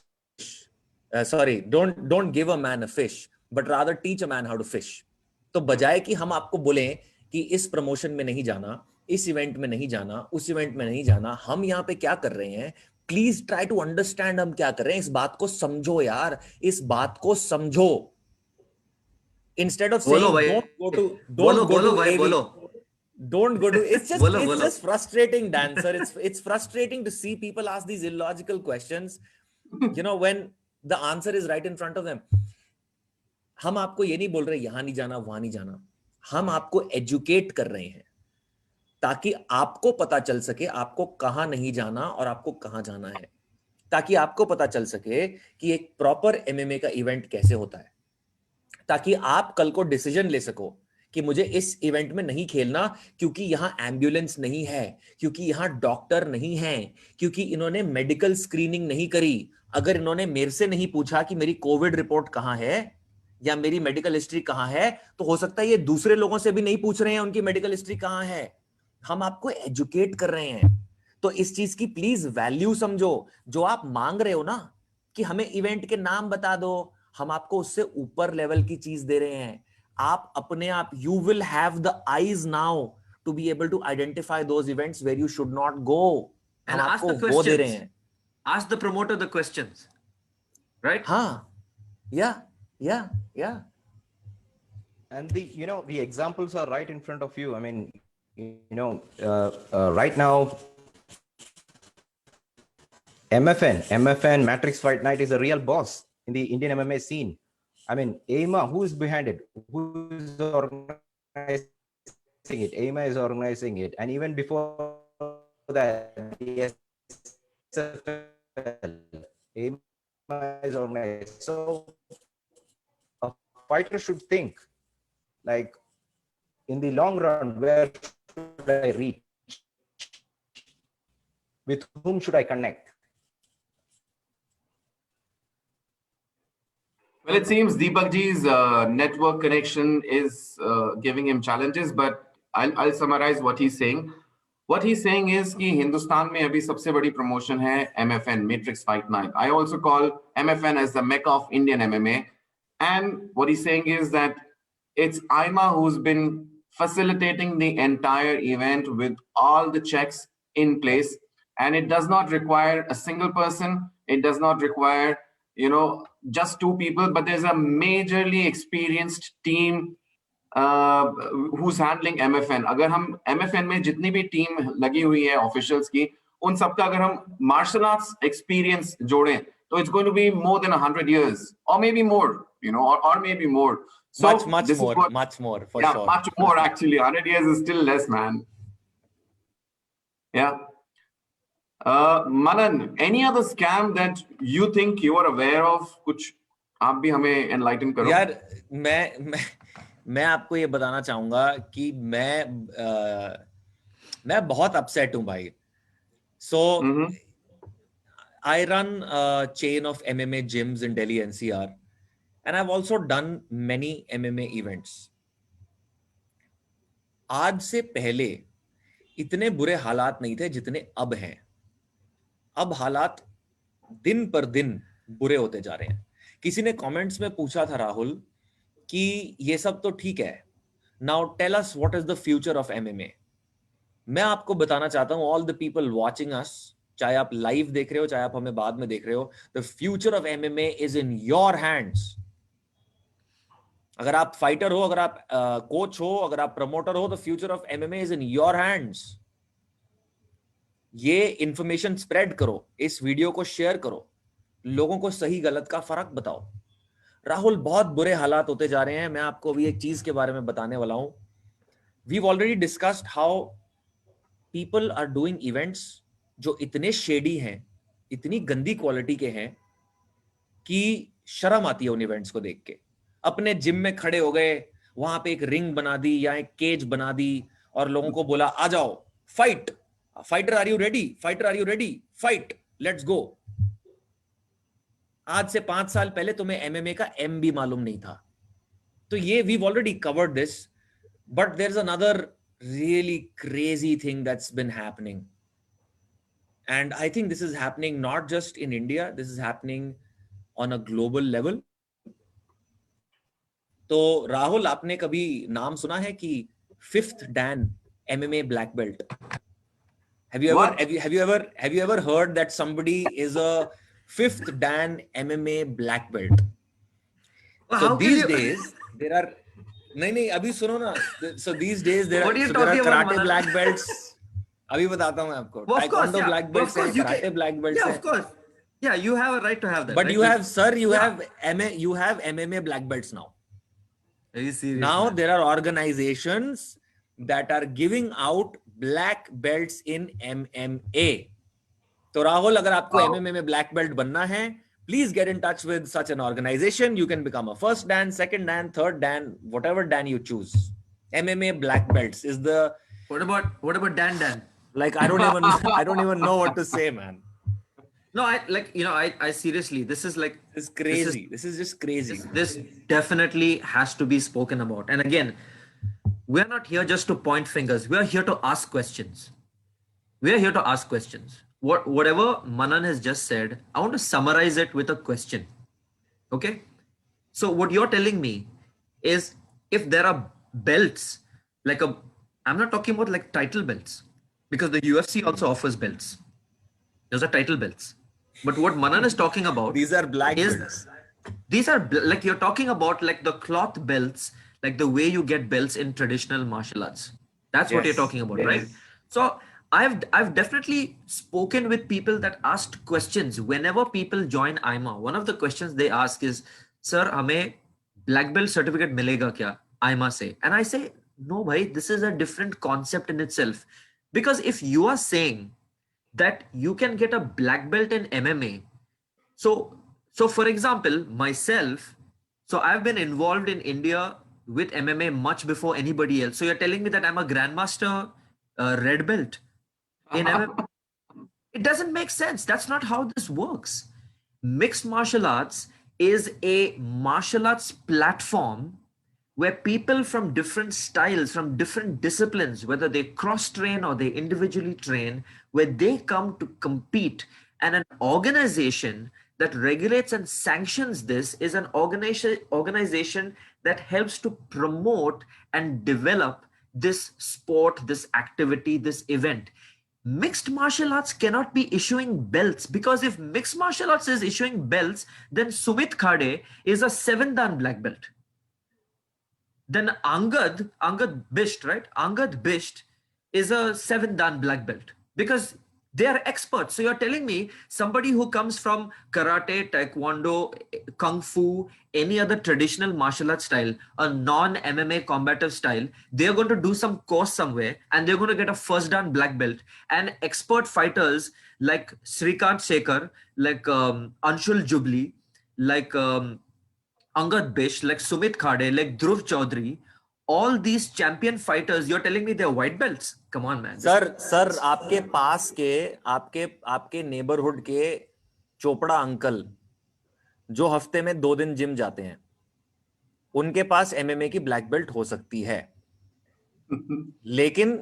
Sorry, don't give a man a fish, but rather teach a man how to fish. तो बजाय कि हम आपको बोलें कि इस प्रमोशन में नहीं जाना, इस इवेंट में नहीं जाना, उस इवेंट में नहीं जाना, हम यहाँ पे क्या कर रहे हैं, प्लीज ट्राई टू अंडरस्टैंड हम क्या कर रहे हैं, इस बात को समझो यार, इस बात को समझो. Instead of saying don't go to AV, don't go to, it's just frustrating, Dan sir. It's frustrating to see people ask these illogical questions, when the answer is right in front of them. हम आपको ये नहीं बोल रहे यहां नहीं जाना, वहां नहीं जाना. हम आपको एजुकेट कर रहे हैं ताकि आपको पता चल सके आपको कहां नहीं जाना और आपको कहां जाना है, ताकि आपको पता चल सके कि एक प्रॉपर एमएमए का इवेंट कैसे होता है, ताकि आप कल को डिसीजन ले सको कि मुझे इस इवेंट में नहीं खेलना क्योंकि यहां एम्बुलेंस नहीं है, क्योंकि यहां डॉक्टर नहीं है, क्योंकि इन्होंने मेडिकल स्क्रीनिंग नहीं करी. अगर इन्होंने मेरे से नहीं पूछा कि मेरी कोविड रिपोर्ट कहां है या मेरी मेडिकल हिस्ट्री कहां है, तो हो सकता है ये दूसरे लोगों से भी नहीं पूछ रहे हैं उनकी मेडिकल हिस्ट्री कहां है. हम आपको एजुकेट कर रहे हैं, तो इस चीज की प्लीज वैल्यू समझो. जो आप मांग रहे हो ना कि हमें इवेंट के नाम बता दो, हम आपको उससे ऊपर लेवल की चीज दे रहे हैं. आप अपने आप, you will have the eyes now to be able to identify those events where you should not go. हम आपको वो दे रहे हैं. Ask the promoter the questions, right? हाँ, yeah. And the examples are right in front of you. I mean, right now, MFN Matrix Fight Night is a real boss in the Indian MMA scene. I mean, AIMA, who is behind it? Who is organizing it? AIMA is organizing it. And even before that, the SFL, AIMA is organized. So a fighter should think, like, in the long run, where should I reach? With whom should I connect? Well, it seems Deepak ji's network connection is giving him challenges, but I'll summarize what he's saying. What he's saying is कि हिंदुस्तान में अभी सबसे बड़ी promotion है MFN, Matrix Fight Night. I also call MFN as the Mecca of Indian MMA. And what he's saying is that it's AIMA who's been facilitating the entire event with all the checks in place. And it does not require a single person. It does not require, just two people, but there's a majorly experienced team who's handling MFN. अगर हम MFN में जितनी भी team लगी हुई है officials की, उन सबका अगर हम martial arts experience जोड़ें, तो it's going to be more than 100 years, or maybe more, or maybe more. So much more, for sure. Much more actually. 100 years is still less, man. Yeah. Manan, any other scam that you think you are aware of? कुछ आप भी हमें enlighten करो। यार मैं आपको ये बताना चाहूंगा कि मैं बहुत अपसेट हूं भाई. So I run a chain of MMA gyms in Delhi NCR, and I've also done many MMA events. आज से पहले इतने बुरे हालात नहीं थे जितने अब हैं. अब हालात दिन पर दिन बुरे होते जा रहे हैं. किसी ने कमेंट्स में पूछा था राहुल कि ये सब तो ठीक है, now tell us what is the future of MMA. मैं आपको बताना चाहता हूं, all the people watching us, चाहे आप लाइव देख रहे हो चाहे आप हमें बाद में देख रहे हो, the future of MMA is in your hands. अगर आप फाइटर हो, अगर आप कोच हो, अगर आप प्रमोटर हो, the future of MMA is in your hands. ये इंफॉर्मेशन स्प्रेड करो, इस वीडियो को शेयर करो, लोगों को सही गलत का फर्क बताओ. राहुल, बहुत बुरे हालात होते जा रहे हैं. मैं आपको अभी एक चीज के बारे में बताने वाला हूं. We've already discussed how people are doing events जो इतने शेडी हैं, इतनी गंदी क्वालिटी के हैं कि शर्म आती है उन इवेंट्स को देख के. अपने जिम में खड़े हो गए, वहां पे एक रिंग बना दी या एक केज बना दी और लोगों को बोला आ जाओ fight, fighter are you ready, fighter are you ready, fight, let's go. आज से 5 साल पहले तुम्हें एमएमए का एम भी मालूम नहीं था. तो ये we've already covered this, but there is another really crazy thing that's been happening. And I think this is happening not just in India, this is happening on a global level. तो राहुल, आपने कभी नाम सुना है कि 5th Dan MMA black belt? Have you ever heard that somebody is a 5th Dan MMA black belt? Well, So these days there are नहीं अभी सुनो ना. So these days there are karate black belts. अभी बताता हूं मैं आपको. Taekwondo black belts हैं, karate black belts हैं. Yeah, of course. Yeah, you have a right to have that. But right? you have MMA black belts now. Are you serious? Now man? there are organizations that are giving out black belts in MMA. तो राहुल, अगर आपको MMA में black belt बनना है, please get in touch with such an organization. You can become a 1st Dan, 2nd Dan, 3rd Dan, whatever Dan you choose. MMA black belts is the. What about Dan? Like I don't even know what to say, man. No, I seriously, this is like, It's crazy. This is just crazy. this definitely has to be spoken about. And again, we're not here just to point fingers. We're here to ask questions. Whatever Manan has just said, I want to summarize it with a question. Okay? So what you're telling me is, if there are belts, I'm not talking about like title belts, because the UFC also offers belts. Those are title belts. But what Manan is talking about, These are black is belts. these are like, you're talking about like the cloth belts, like the way you get belts in traditional martial arts. That's what Yes, you're talking about, yes. right? So I've definitely spoken with people that asked questions. Whenever people join IMA, one of the questions they ask is, sir, hame black belt certificate milega kya IMA se? And I say, no bhai, this is a different concept in itself. Because if you are saying that you can get a black belt in MMA, so for example, myself, so I've been involved in India with MMA much before anybody else. So you're telling me that I'm a grandmaster red belt in MMA? It doesn't make sense. That's not how this works. Mixed martial arts is a martial arts platform where people from different styles, from different disciplines, whether they cross train or they individually train, where they come to compete. And an organization that regulates and sanctions this is an organization that helps to promote and develop this sport, this activity, this event. Mixed martial arts cannot be issuing belts, because if mixed martial arts is issuing belts, then Sumit Khade is a 7th Dan black belt. Then Angad Bisht, right? Angad Bisht is a 7th Dan black belt, because they are experts. So you're telling me somebody who comes from karate, taekwondo, kung fu, any other traditional martial art style, a non-MMA combative style, they're going to do some course somewhere and they're going to get a 1st Dan black belt. And expert fighters like Srikant Shekhar, like Anshul Jubli, like Angad Bish, like Sumit Khade, like Dhruv Chaudhary, all these champion fighters, you're telling me they're white belts? Come on, man. Sir आपके पास के आपके neighbourhood के Chopra uncle जो हफ्ते में 2 दिन gym जाते हैं, उनके पास एमएमए की ब्लैक बेल्ट हो सकती है, लेकिन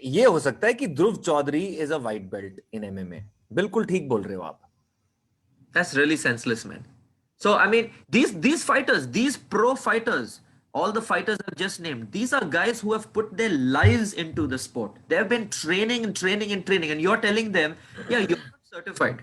ये हो सकता है कि Dhruv Chaudhary is a white belt in MMA. बिल्कुल ठीक बोल रहे हो आप. That's really senseless, man. So I mean, these fighters, these pro fighters, all the fighters I've just named, these are guys who have put their lives into the sport. They've been training and training and training, and you're telling them, yeah, you're not certified.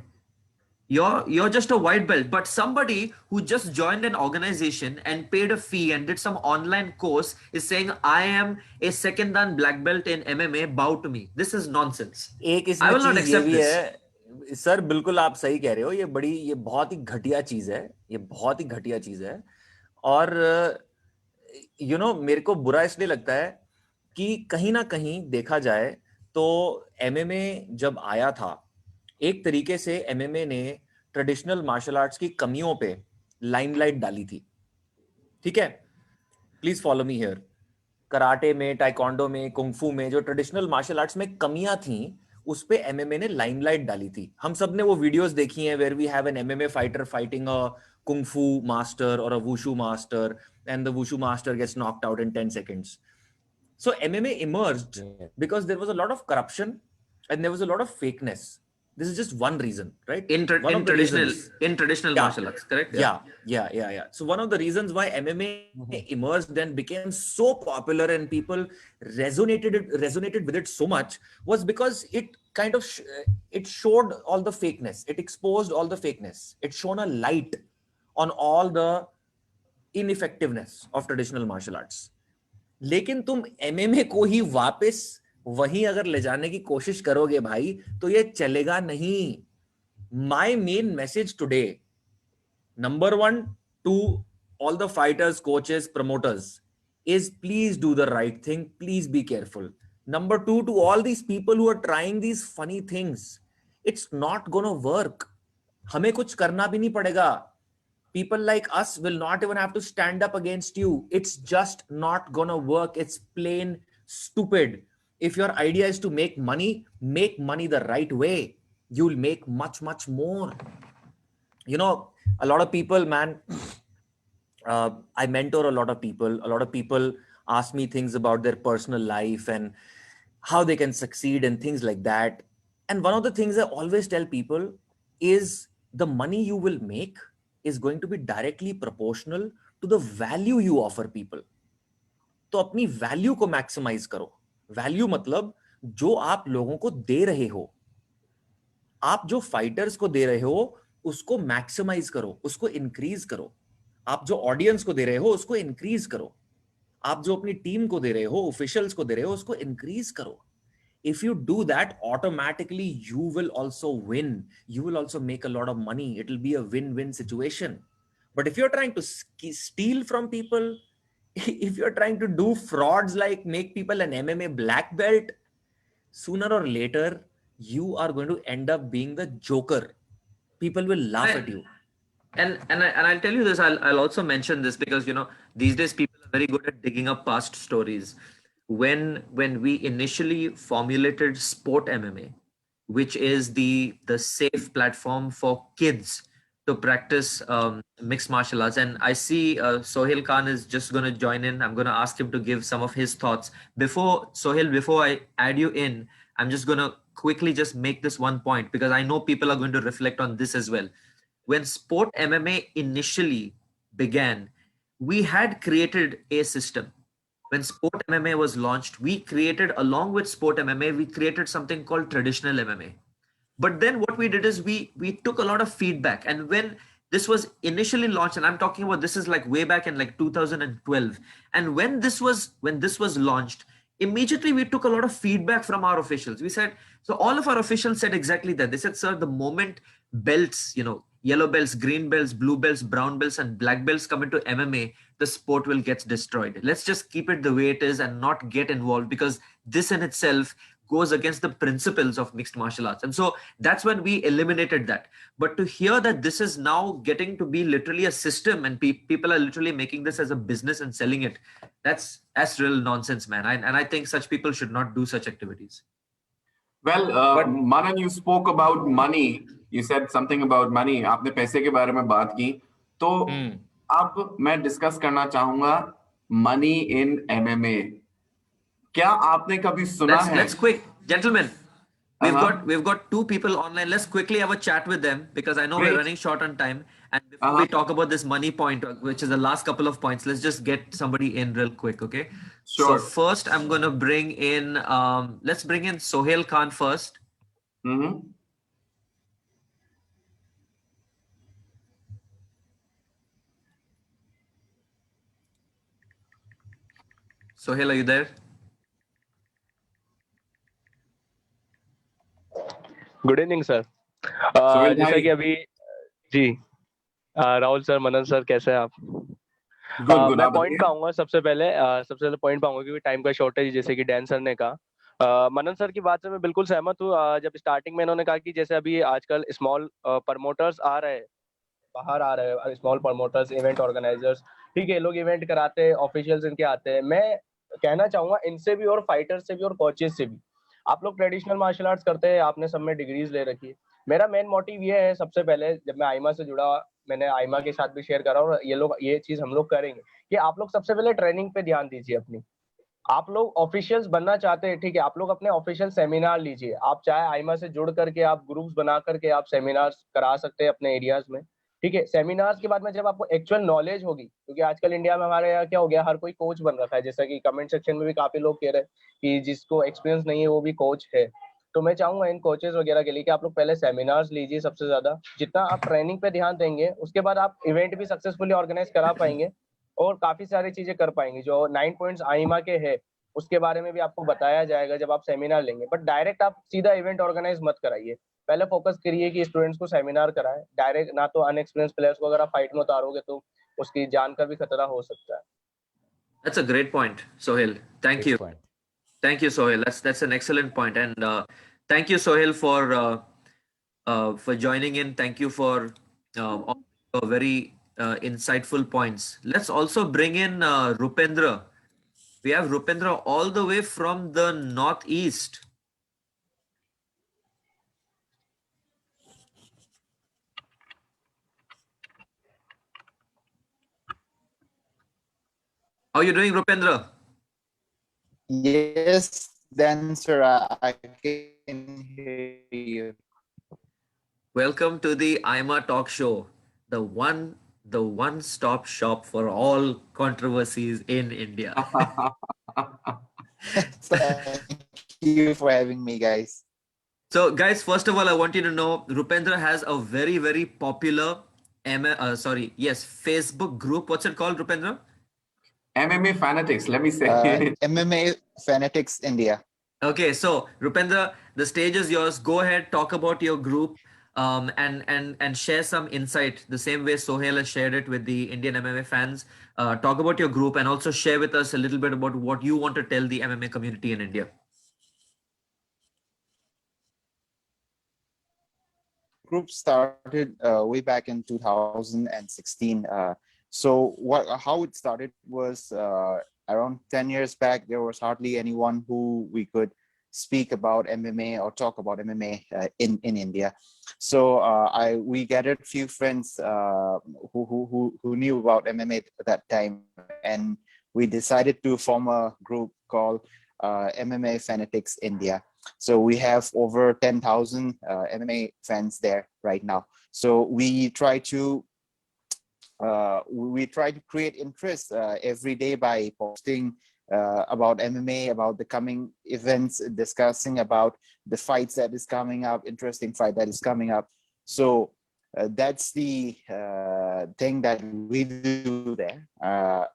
You're just a white belt. But somebody who just joined an organization and paid a fee and did some online course is saying, I am a second dan black belt in MMA, bow to me. This is nonsense. एक I will not इसमें चीज ये accept भी this. है sir, बिल्कुल आप सही कह रहे हो. ये बहुत ही घटिया चीज है. ये बहुत ही घटिया चीज है. और मेरे को बुरा इसलिए लगता है कि कहीं ना कहीं देखा जाए तो एमएमए जब आया था, एक तरीके से एमएमए ने ट्रेडिशनल मार्शल आर्ट्स की कमियों पे लाइमलाइट डाली थी. ठीक है, please follow me here. Karate में, टाइकोंडो में, कुंगफू में जो ट्रेडिशनल मार्शल आर्ट्स में कमियां थी, उस पे एमएमए ने लाइमलाइट डाली थी. हम सब ने वो वीडियोस देखी हैं where we have an MMA fighter fighting a kung fu master और a wushu master, and the wushu master gets knocked out in 10 seconds. So MMA emerged because there was a lot of corruption and there was a lot of fakeness. This is just one reason, right? In traditional martial arts, correct? Yeah. So one of the reasons why MMA emerged and became so popular and people resonated with it so much was because it kind of it showed all the fakeness. It exposed all the fakeness. It shone a light on all the ineffectiveness of traditional martial arts. लेकिन तुम MMA को ही वापस वहीं अगर ले जाने की कोशिश करोगे भाई, तो ये चलेगा नहीं. My main message today, number 1 to all the fighters, coaches, promoters, is please do the right thing. Please be careful. Number 2, to all these people who are trying these funny things, it's not gonna work. हमें कुछ करना भी नहीं पड़ेगा. People like us will not even have to stand up against you. It's just not gonna work. It's plain stupid. If your idea is to make money the right way. You'll make much, much more. A lot of people, man, I mentor a lot of people. A lot of people ask me things about their personal life and how they can succeed and things like that. And one of the things I always tell people is the money you will make is going to be directly proportional to the value you offer people. तो अपनी value को maximise करो. Value मतलब जो आप लोगों को दे रहे हो, आप जो फाइटर्स को दे रहे हो उसको मैक्सिमाइज करो, उसको इंक्रीज करो. आप जो ऑडियंस को दे रहे हो उसको इंक्रीज करो. आप जो अपनी टीम को दे रहे हो, ऑफिशियल्स को दे रहे हो, उसको इंक्रीज करो. If you do that, automatically you will also win. You will also make a lot of money. It will be a win-win situation. But if you're trying to steal from people, if you're trying to do frauds like make people an MMA black belt, sooner or later, you are going to end up being the joker. People will laugh at you. And I'll tell you this, I'll also mention this because, these days people are very good at digging up past stories. When we initially formulated Sport MMA, which is the safe platform for kids to practice mixed martial arts, and I see Sohail Khan is just going to join in. I'm going to ask him to give some of his thoughts. Before I add you in, I'm just going to quickly just make this one point because I know people are going to reflect on this as well. When Sport MMA initially began, we had created a system. When Sport MMA was launched, we created, along with Sport MMA, we created something called traditional MMA. But then what we did is we took a lot of feedback. And when this was initially launched, and I'm talking about this is like way back in like 2012. And when this was launched, immediately we took a lot of feedback from our officials. We said, so all of our officials said exactly that. They said, sir, the moment belts, yellow belts, green belts, blue belts, brown belts, and black belts come into MMA, the sport will get destroyed. Let's just keep it the way it is and not get involved because this in itself goes against the principles of mixed martial arts. And so that's when we eliminated that. But to hear that this is now getting to be literally a system and people are literally making this as a business and selling it, that's real nonsense, man. And I think such people should not do such activities. Well, Manan, you spoke about money. You said something about money. आपने पैसे के बारे में बात की. तो अब मैं डिस्कस करना चाहूंगा money in MMA. क्या आपने कभी सुना है? Let's quick, gentlemen. We've got two people online. Let's quickly have a chat with them because I know we're running short on time. And before we talk about this money point, which is the last couple of points, let's just get somebody in real quick, okay? Sure. So first, I'm gonna bring in. Let's bring in Sohail Khan first. Mm-hmm. Sohail, are you there? Good evening sir. Suhail जैसा भाई। कि अभी जी Rahul sir, Manan sir, कैसे हैं आप? Good, मैं आप पॉइंट बताइए। पे आऊंगा सबसे पहले पॉइंट पे आऊंगा क्योंकि टाइम का शॉर्टेज, जैसे कि डैन सर ने कहा। मनन सर की बात से मैं बिल्कुल सहमत हूँ। जब स्टार्टिंग में इन्होंने कहा कि जैसे अभी आजकल स्मॉल प्रमोटर्स आ रहे हैं, बाहर आ रहे हैं स्मॉल प्रमोटर्स, इवेंट ऑर्गेनाइजर्स, ठीक है, लोग इवेंट कराते हैं, ऑफिशियल्स इनके आते हैं। मैं कहना चाहूंगा इनसे भी और फाइटर्स से भी और कोचेस से भी, आप लोग ट्रेडिशनल मार्शल आर्ट्स करते हैं, आपने सब में डिग्रीज ले रखी है। मेरा मेन मोटिव ये है, सबसे पहले जब मैं आईमा से जुड़ा, मैंने आईमा के साथ भी शेयर करा और ये चीज हम लोग करेंगे कि आप लोग सबसे पहले ट्रेनिंग पे ध्यान दीजिए अपनी। आप लोग ऑफिशियल्स बनना चाहते हैं, ठीक है, आप लोग अपने ऑफिशियल सेमिनार लीजिए। आप चाहे आईमा से जुड़ करके आप ग्रुप्स बना करके आप सेमिनार्स करा सकते हैं अपने एरियाज में, ठीक है। सेमिनार्स के बाद में जब आपको एक्चुअल नॉलेज होगी, क्योंकि आजकल इंडिया में हमारे यहाँ क्या हो गया, हर कोई कोच बन रखा है, जैसा कि कमेंट सेक्शन में भी काफी लोग कह रहे हैं कि जिसको एक्सपीरियंस नहीं है वो भी कोच है। तो मैं चाहूंगा इन कोचेस वगैरह के लिए कि आप लोग पहले सेमिनार्स लीजिए। सबसे ज्यादा जितना आप ट्रेनिंग पे ध्यान देंगे, उसके बाद आप इवेंट भी सक्सेसफुली ऑर्गेनाइज करा पाएंगे और काफी सारी चीजें कर पाएंगे। जो 9 पॉइंट्स आईमा के है उसके बारे में भी आपको बताया जाएगा जब आप सेमिनार लेंगे। बट डायरेक्ट आप सीधा इवेंट ऑर्गेनाइज मत कराइए, पहले फोकस करिए कि स्टूडेंट्स को सेमिनार कराएं डायरेक्ट। ना तो अनएक्सपीरियंस प्लेयर्स को अगर आप फाइट में उतारोगे तो उसकी जान का भी खतरा हो सकता है। That's a great point, Sohail. Thank Great you. point. Thank you, Sohail. That's an excellent point. And thank you, Sohail, for joining in. Thank you for all your very insightful points. Let's also bring in Rupendra. We have Rupendra all the way from the northeast. How are you doing, Rupendra? Yes, then sir, I can hear you. Welcome to the IMA Talk Show, the one-stop shop for all controversies in India. Thank you for having me, guys. So, guys, first of all, I want you to know Rupendra has a very, very popular Facebook group. What's it called, Rupendra? MMA Fanatics, let me say. MMA Fanatics India. Okay, so Rupendra, the stage is yours. Go ahead, talk about your group, and share some insight the same way Sohail has shared it with the Indian MMA fans. Talk about your group and also share with us a little bit about what you want to tell the MMA community in India. Group started way back in 2016. How it started was around 10 years back. There was hardly anyone who we could speak about MMA or talk about MMA in India. So we gathered few friends who knew about MMA at that time, and we decided to form a group called MMA Fanatics India. So we have over 10,000 MMA fans there right now. So we try to create interest every day by posting about MMA, about the coming events, discussing about the fights that is coming up, interesting fight that is coming up. So that's the thing that we do there.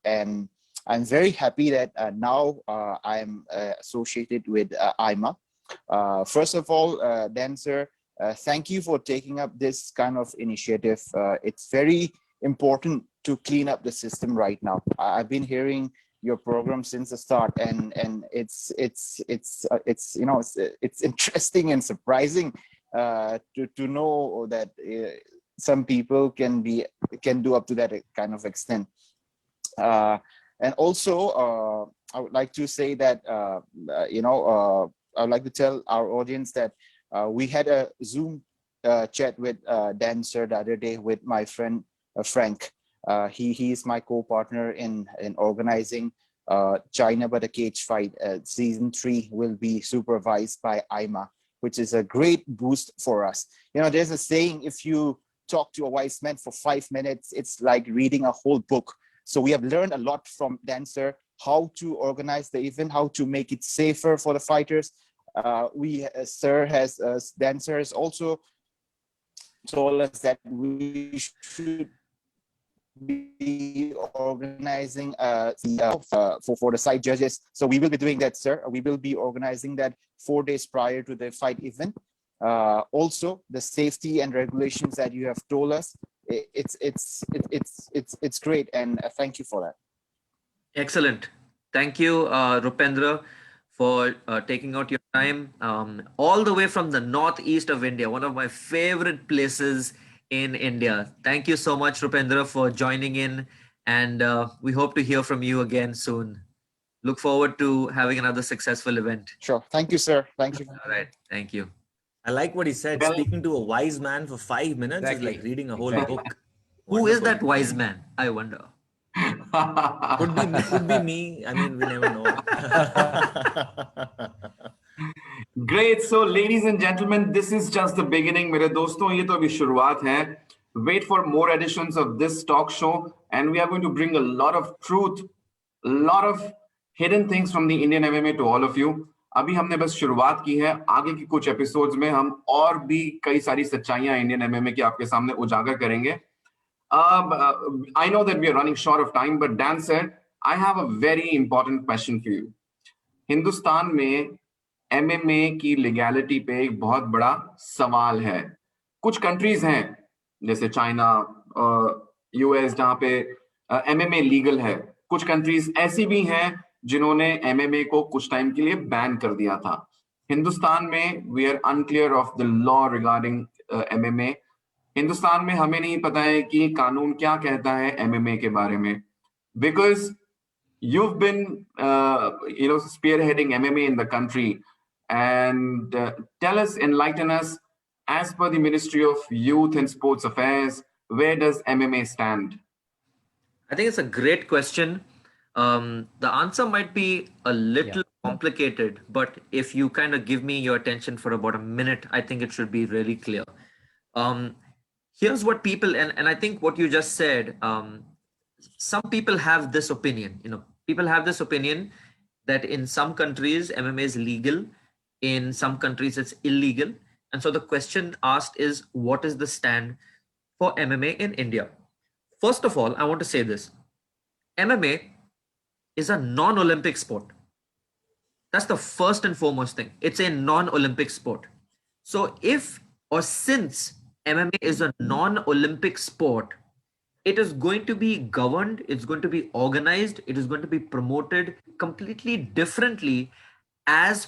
And I'm very happy that now I'm associated with IMA. First of all, Dan sir, thank you for taking up this kind of initiative. It's very important to clean up the system right now. I've been hearing your program since the start, and it's you know it's interesting and surprising to know that some people can do up to that kind of extent. And also, I would like to say that I would like to tell our audience that we had a Zoom chat with Dancer the other day with my friend Frank. He is my co-partner in organizing China But a Cage Fight. Season 3 will be supervised by IMA, which is a great boost for us. You know, there's a saying, if you talk to a wise man for 5 minutes, it's like reading a whole book. So we have learned a lot from Dancer, how to organize the event, how to make it safer for the fighters. Dancer has also told us that we should be organizing for the side judges. So we will be doing that, sir. We will be organizing that 4 days prior to the fight event. Also, the safety and regulations that you have told us, it's great, and thank you for that. Excellent. Thank you, Rupendra, for taking out your time all the way from the northeast of India, one of my favorite places in India. Thank you so much, Rupendra, for joining in, and we hope to hear from you again soon. Look forward to having another successful event. Sure. Thank you, sir. Thank you. All right. Thank you. I like what he said. Well- Speaking to a wise man for 5 minutes Exactly. is like reading a whole Exactly. book. Who is Wonderful. that wise man? I wonder. Could be me. I mean, we never know. Great. So, ladies and gentlemen, this is just the beginning. मेरे दोस्तों, ये तो अभी शुरुआत है. Wait for more editions of this talk show, and we are going to bring a lot of truth, a lot of hidden things from the Indian MMA to all of you. अभी हमने बस शुरुआत की है. आगे की कुछ episodes में हम और भी कई सारी सच्चाइयां इंडियन एमएमए की आपके सामने उजागर करेंगे. I know that we are running short of time, but Dan said, I have a very important question for you. Hindustan में एमएमए की लीगैलिटी पे एक बहुत बड़ा सवाल है. कुछ कंट्रीज हैं जैसे चाइना, यूएस, जहां पे एमएमए लीगल है. कुछ कंट्रीज ऐसी भी हैं जिन्होंने एमएमए को कुछ टाइम के लिए बैन कर दिया था. हिंदुस्तान में we are unclear of the law regarding MMA. Hindustan में हमें नहीं पता है कि कानून क्या कहता है एमएमए के बारे में. Because you've been spearheading MMA in the country, and tell us, enlighten us, as per the Ministry of Youth and Sports Affairs, where does MMA stand? I think it's a great question. The answer might be a little complicated, but if you kind of give me your attention for about a minute, I think it should be really clear. Here's what people, and I think what you just said, some people have this opinion, people have this opinion that in some countries MMA is legal, in some countries it's illegal. And so the question asked is, what is the stand for MMA in India? First of all, I want to say this. MMA is a non-Olympic sport. That's the first and foremost thing. It's a non-Olympic sport. So since MMA is a non-Olympic sport, it is going to be governed, it's going to be organized, it is going to be promoted completely differently as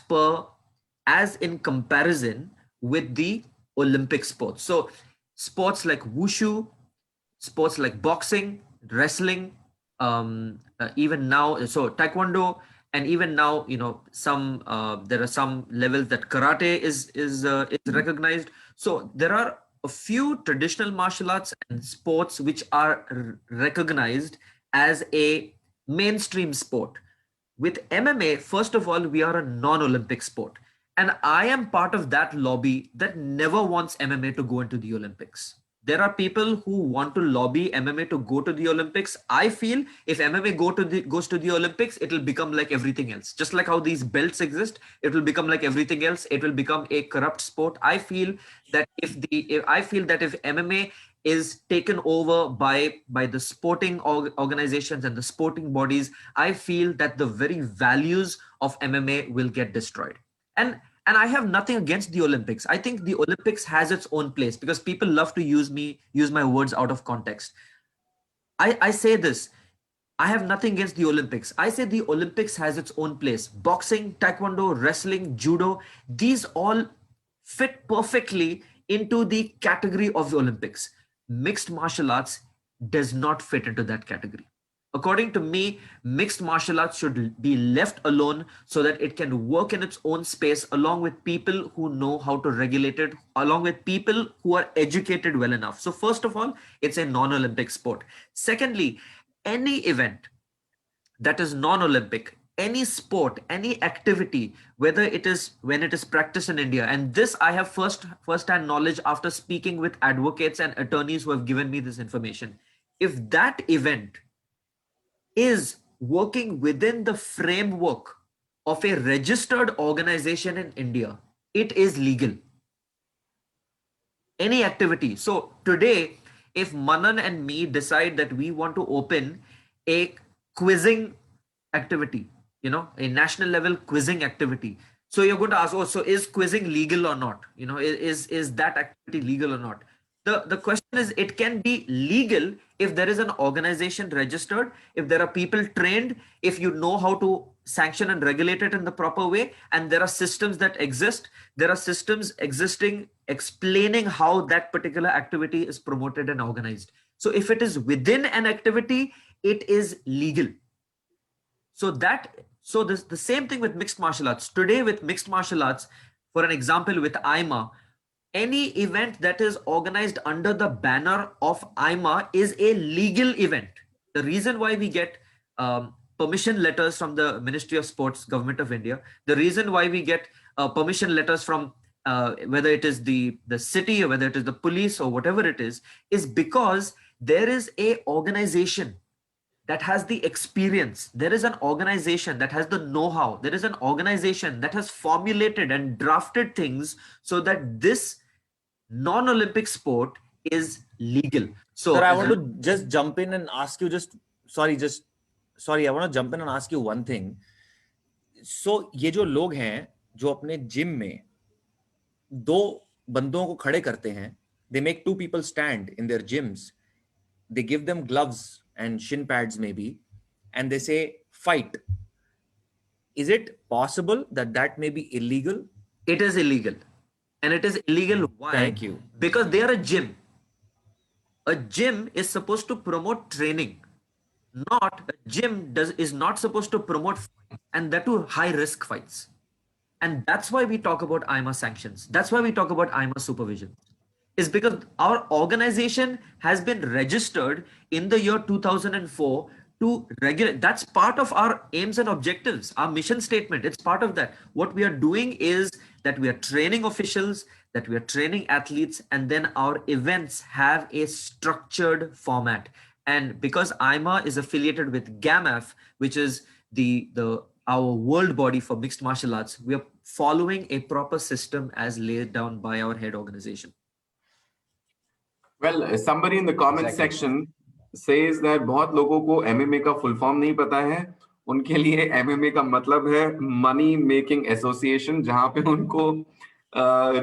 in comparison with the Olympic sports. So sports like wushu, sports like boxing, wrestling, even now, so taekwondo, and even now, there are some levels that karate is recognized. So there are a few traditional martial arts and sports which are recognized as a mainstream sport. With MMA, first of all, we are a non-Olympic sport. And I am part of that lobby that never wants MMA to go into the Olympics. There are people who want to lobby MMA to go to the Olympics. I feel if MMA goes to the Olympics, it will become like everything else. Just like how these belts exist, it will become like everything else. It will become a corrupt sport. I feel that if MMA is taken over by the sporting organizations and the sporting bodies, I feel that the very values of MMA will get destroyed. And I have nothing against the Olympics. I think the Olympics has its own place because people love to use my words out of context. I say this. I have nothing against the Olympics. I say the Olympics has its own place. Boxing, taekwondo, wrestling, judo, these all fit perfectly into the category of the Olympics. Mixed martial arts does not fit into that category. According to me, mixed martial arts should be left alone so that it can work in its own space along with people who know how to regulate it, along with people who are educated well enough. So first of all, it's a non-Olympic sport. Secondly, any event that is non-Olympic, any sport, any activity, whether it is when it is practiced in India, and this I have first-hand knowledge after speaking with advocates and attorneys who have given me this information. If that event is working within the framework of a registered organization in India, it is legal. Any activity. So today, if Manan and me decide that we want to open a quizzing activity, you know, a national level quizzing activity. So you're going to ask, oh, so is quizzing legal or not? You know, is that activity legal or not? The question is, it can be legal if there is an organization registered, if there are people trained, if you know how to sanction and regulate it in the proper way, and there are systems that exist. There are systems existing explaining how that particular activity is promoted and organized. So if it is within an activity, it is legal. So the same thing with mixed martial arts. Today with mixed martial arts, for an example with IMA, any event that is organized under the banner of IMA is a legal event. The reason why we get permission letters from the Ministry of Sports, Government of India, the reason why we get permission letters from whether it is the city or whether it is the police or whatever it is because there is a organization that has the experience. There is an organization that has the know-how. There is an organization that has formulated and drafted things so that this non-Olympic sport is legal. So Sir, I want to just jump in and ask you I want to jump in and ask you one thing. So ये जो लोग हैं जो अपने gym में दो बंदों को खड़े करते हैं, they make two people stand in their gyms, they give them gloves and shin pads maybe, and they say fight. Is it possible that that may be illegal? it is illegal. And it is illegal. Why? Thank you. Because they are a gym. A gym is supposed to promote training. Not a gym is not supposed to promote fights, and that too high risk fights. And that's why we talk about IMA sanctions. That's why we talk about IMA supervision. Is because our organization has been registered in the year 2004 to regulate. That's part of our aims and objectives, our mission statement. It's part of that. What we are doing is that we are training officials, that we are training athletes, and then our events have a structured format. And because IMA is affiliated with GAMAF, which is our world body for mixed martial arts, we are following a proper system as laid down by our head organization. Well, somebody in the comment section says that बहुत लोगों को MMA का full form नहीं पता है. उनके लिए MMA का मतलब है Money Making Association, जहाँ पे उनको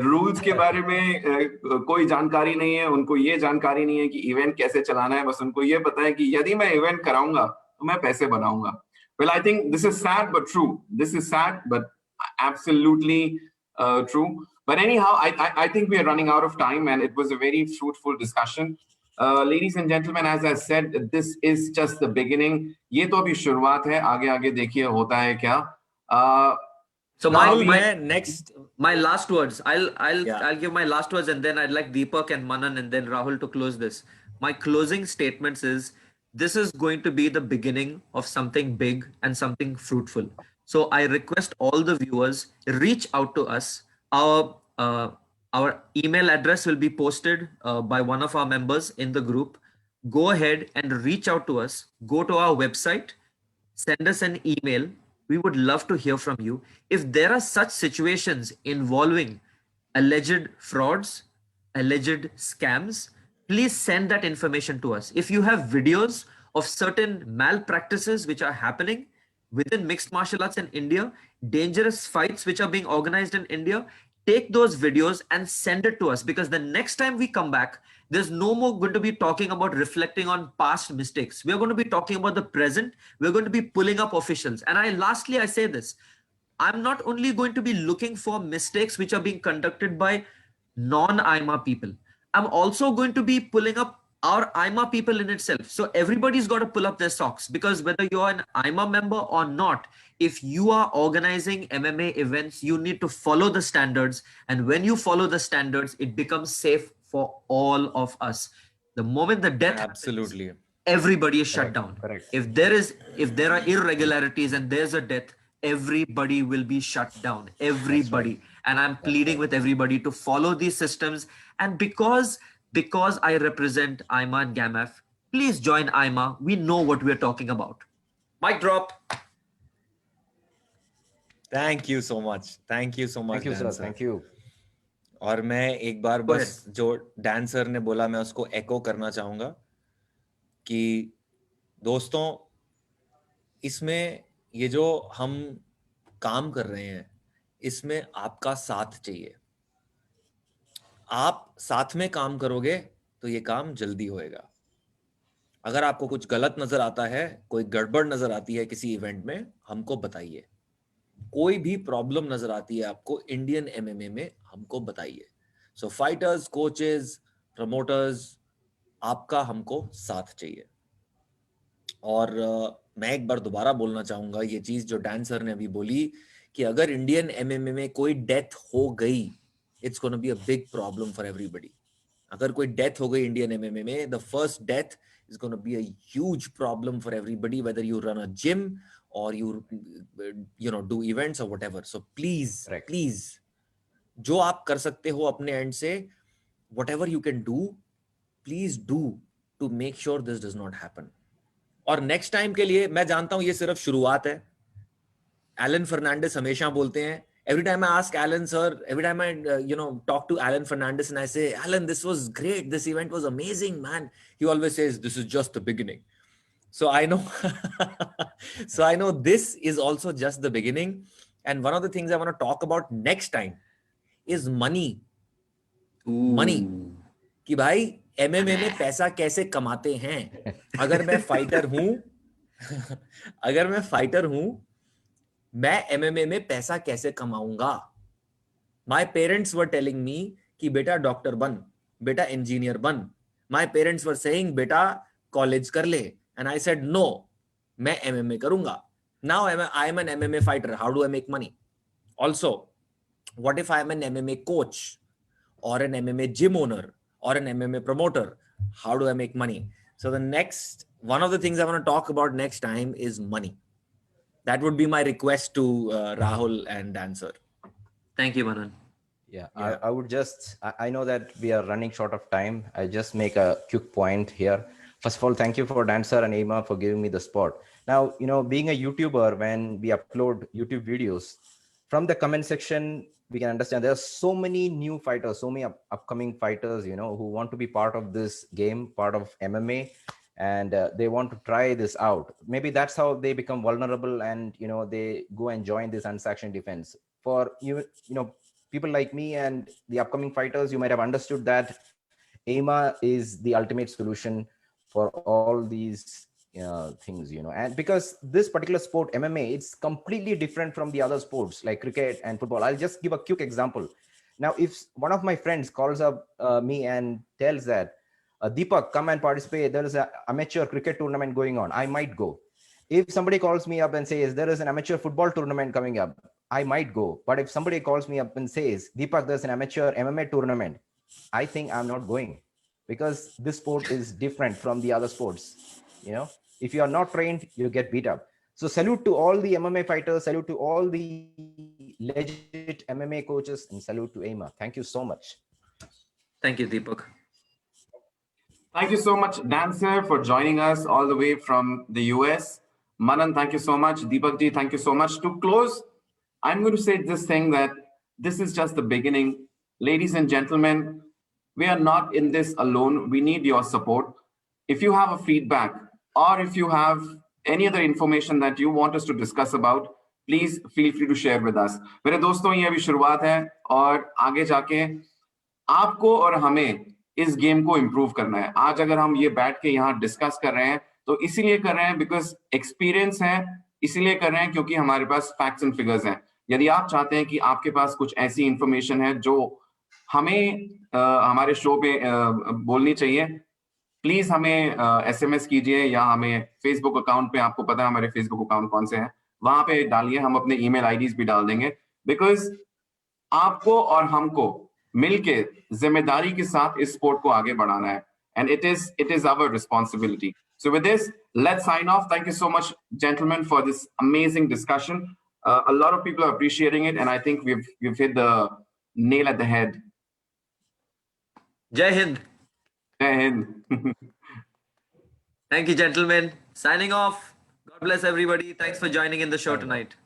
रूल्स के बारे में कोई जानकारी नहीं है. उनको ये जानकारी नहीं है कि इवेंट कैसे चलाना है. बस उनको ये पता है कि यदि मैं इवेंट कराऊंगा तो मैं पैसे बनाऊंगा. Well, I think this is sad but true. This is sad but absolutely true. But anyhow, I think we are running out of time, and it was a very fruitful discussion. Ladies and gentlemen, as I said, this is just the beginning. ये तो अभी शुरुआत है. आगे देखिए होता है क्या. So my last words. I'll give my last words, and then I'd like Deepak and Manan and then Rahul to close this. My closing statements is this is going to be the beginning of something big and something fruitful. So I request all the viewers reach out to us. Our email address will be posted by one of our members in the group. Go ahead and reach out to us. Go to our website, send us an email. We would love to hear from you. If there are such situations involving alleged frauds, alleged scams, please send that information to us. If you have videos of certain malpractices which are happening within mixed martial arts in India, dangerous fights which are being organized in India, take those videos and send it to us, because the next time we come back, there's no more going to be talking about reflecting on past mistakes. We're going to be talking about the present. We're going to be pulling up officials. And lastly, I say this, I'm not only going to be looking for mistakes which are being conducted by non-IMA people. I'm also going to be pulling up our IMA people in itself. So everybody's got to pull up their socks, because whether you're an IMA member or not, if you are organizing MMA events, you need to follow the standards. And when you follow the standards, it becomes safe for all of us. The moment the death happens, Absolutely. everybody is shut down. correct. If there are irregularities and there's a death, everybody will be shut down. Everybody. And I'm pleading with everybody to follow these systems. And because I represent IMA and GAMAF, please join IMA. We know what we're talking about. Mic drop. Thank you so much. Thank you so much. Thank you, sir. Dan sir. Thank you. और मैं एक बार Go बस जो Dan sir ने बोला मैं उसको एको करना चाहूंगा कि दोस्तों, इसमें ये जो हम काम कर रहे हैं, इसमें आपका साथ चाहिए. आप साथ में काम करोगे तो ये काम जल्दी होएगा. अगर आपको कुछ गलत नजर आता है, कोई गड़बड़ नजर आती है किसी इवेंट में, हमको बताइए. कोई भी प्रॉब्लम नजर आती है आपको इंडियन एमएमए में, हमको बताइए. सो फाइटर्स, कोचेस, प्रमोटर्स, आपका हमको साथ चाहिए. और मैं एक बार दोबारा बोलना चाहूंगा ये चीज जो डैन सर ने अभी बोली कि अगर इंडियन एमएमए में कोई डेथ हो गई, it's gonna be a big problem for everybody. अगर कोई डेथ हो गई इंडियन एमएमए में, the first death is going to be a huge problem for everybody, whether you run a gym or you know do events or whatever. So please, Correct. please, जो आप कर सकते हो अपने and से, whatever you can do, please do to make sure this does not happen. और next time के लिए मैं जानता हूं ये सिर्फ शुरुआत है. एलन फर्नांडिस हमेशा बोलते हैं, every time I ask Alan sir, every time I talk to Alan Fernandez and I say, Alan, this was great, this event was amazing, man, he always says this is just the beginning. So I know this is also just the beginning. And one of the things I want to talk about next time is money. Money. कि भाई MMA में पैसा कैसे कमाते हैं. अगर मैं fighter हूं, मैं एमएमए में पैसा कैसे कमाऊंगा. My parents were telling me कि बेटा डॉक्टर बन, बेटा इंजीनियर बन. माय पेरेंट्स वर सेइंग बेटा कॉलेज कर ले, एंड आई सेड नो, मैं एमएमए करूंगा. Now I am an MMA fighter. How do I make money? Also, what if I am an MMA coach और an MMA gym owner or an MMA promoter? How do I make money? So one of the things I want to talk about next time is money. That would be my request to Rahul and Dan sir. Thank you, Manan. Yeah. I would just, I know that we are running short of time. I just make a quick point here. First of all, thank you for Dan sir and Ema for giving me the spot. Now, being a YouTuber, when we upload YouTube videos, from the comment section, we can understand there are so many new fighters, so many upcoming fighters, who want to be part of this game, part of MMA, and they want to try this out. Maybe that's how they become vulnerable and, they go and join this unsanctioned defense. For people like me and the upcoming fighters, you might have understood that AIMA is the ultimate solution for all these things, and because this particular sport, MMA, it's completely different from the other sports like cricket and football. I'll just give a quick example. Now, if one of my friends calls up me and tells that, Deepak, come and participate, there is an amateur cricket tournament going on, I might go. If somebody calls me up and says there is an amateur football tournament coming up, I might go. But if somebody calls me up and says, Deepak, there's an amateur MMA tournament, I think I'm not going, because this sport is different from the other sports. If you are not trained, you get beat up. So salute to all the MMA fighters, salute to all the legit MMA coaches, and salute to AIMA. Thank you so much. Thank you, Deepak. Thank you so much, Dan sir, for joining us all the way from the US. Manan, thank you so much. Deepak ji, thank you so much. To close, I'm going to say this thing, that this is just the beginning. Ladies and gentlemen, we are not in this alone. We need your support. If you have a feedback, or if you have any other information that you want us to discuss about, please feel free to share with us. मेरे दोस्तों, ये अभी शुरुआत है और आगे जाके आपको और हमें इस गेम को इम्प्रूव करना है। आज अगर हम ये बैठ के यहाँ डिस्कस कर रहे हैं तो इसीलिए कर रहे हैं बिकॉज एक्सपीरियंस है, इसीलिए कर रहे हैं क्योंकि हमारे पास फैक्ट्स एंड फिगर्स हैं। यदि आप चाहते हैं कि आपके पास कुछ ऐसी इंफॉर्मेशन है जो हमें हमारे शो पे बोलनी चाहिए, प्लीज हमें SMS कीजिए या हमें फेसबुक अकाउंट पे, आपको पता है हमारे फेसबुक अकाउंट कौन से हैं, वहां पे डालिए। हम अपने ईमेल आईडीज भी डाल देंगे बिकॉज आपको और हमको मिलके जिम्मेदारी के साथ इस स्पोर्ट को आगे बढ़ाना है and it is our responsibility. So with this, let's sign off. Thank you so much, gentlemen, for this amazing discussion. A lot of people are appreciating it, and I think we've hit the nail at the head. Jai Hind. Jai Hind. Thank you, gentlemen. Signing off. God bless everybody. Thanks for joining in the show tonight.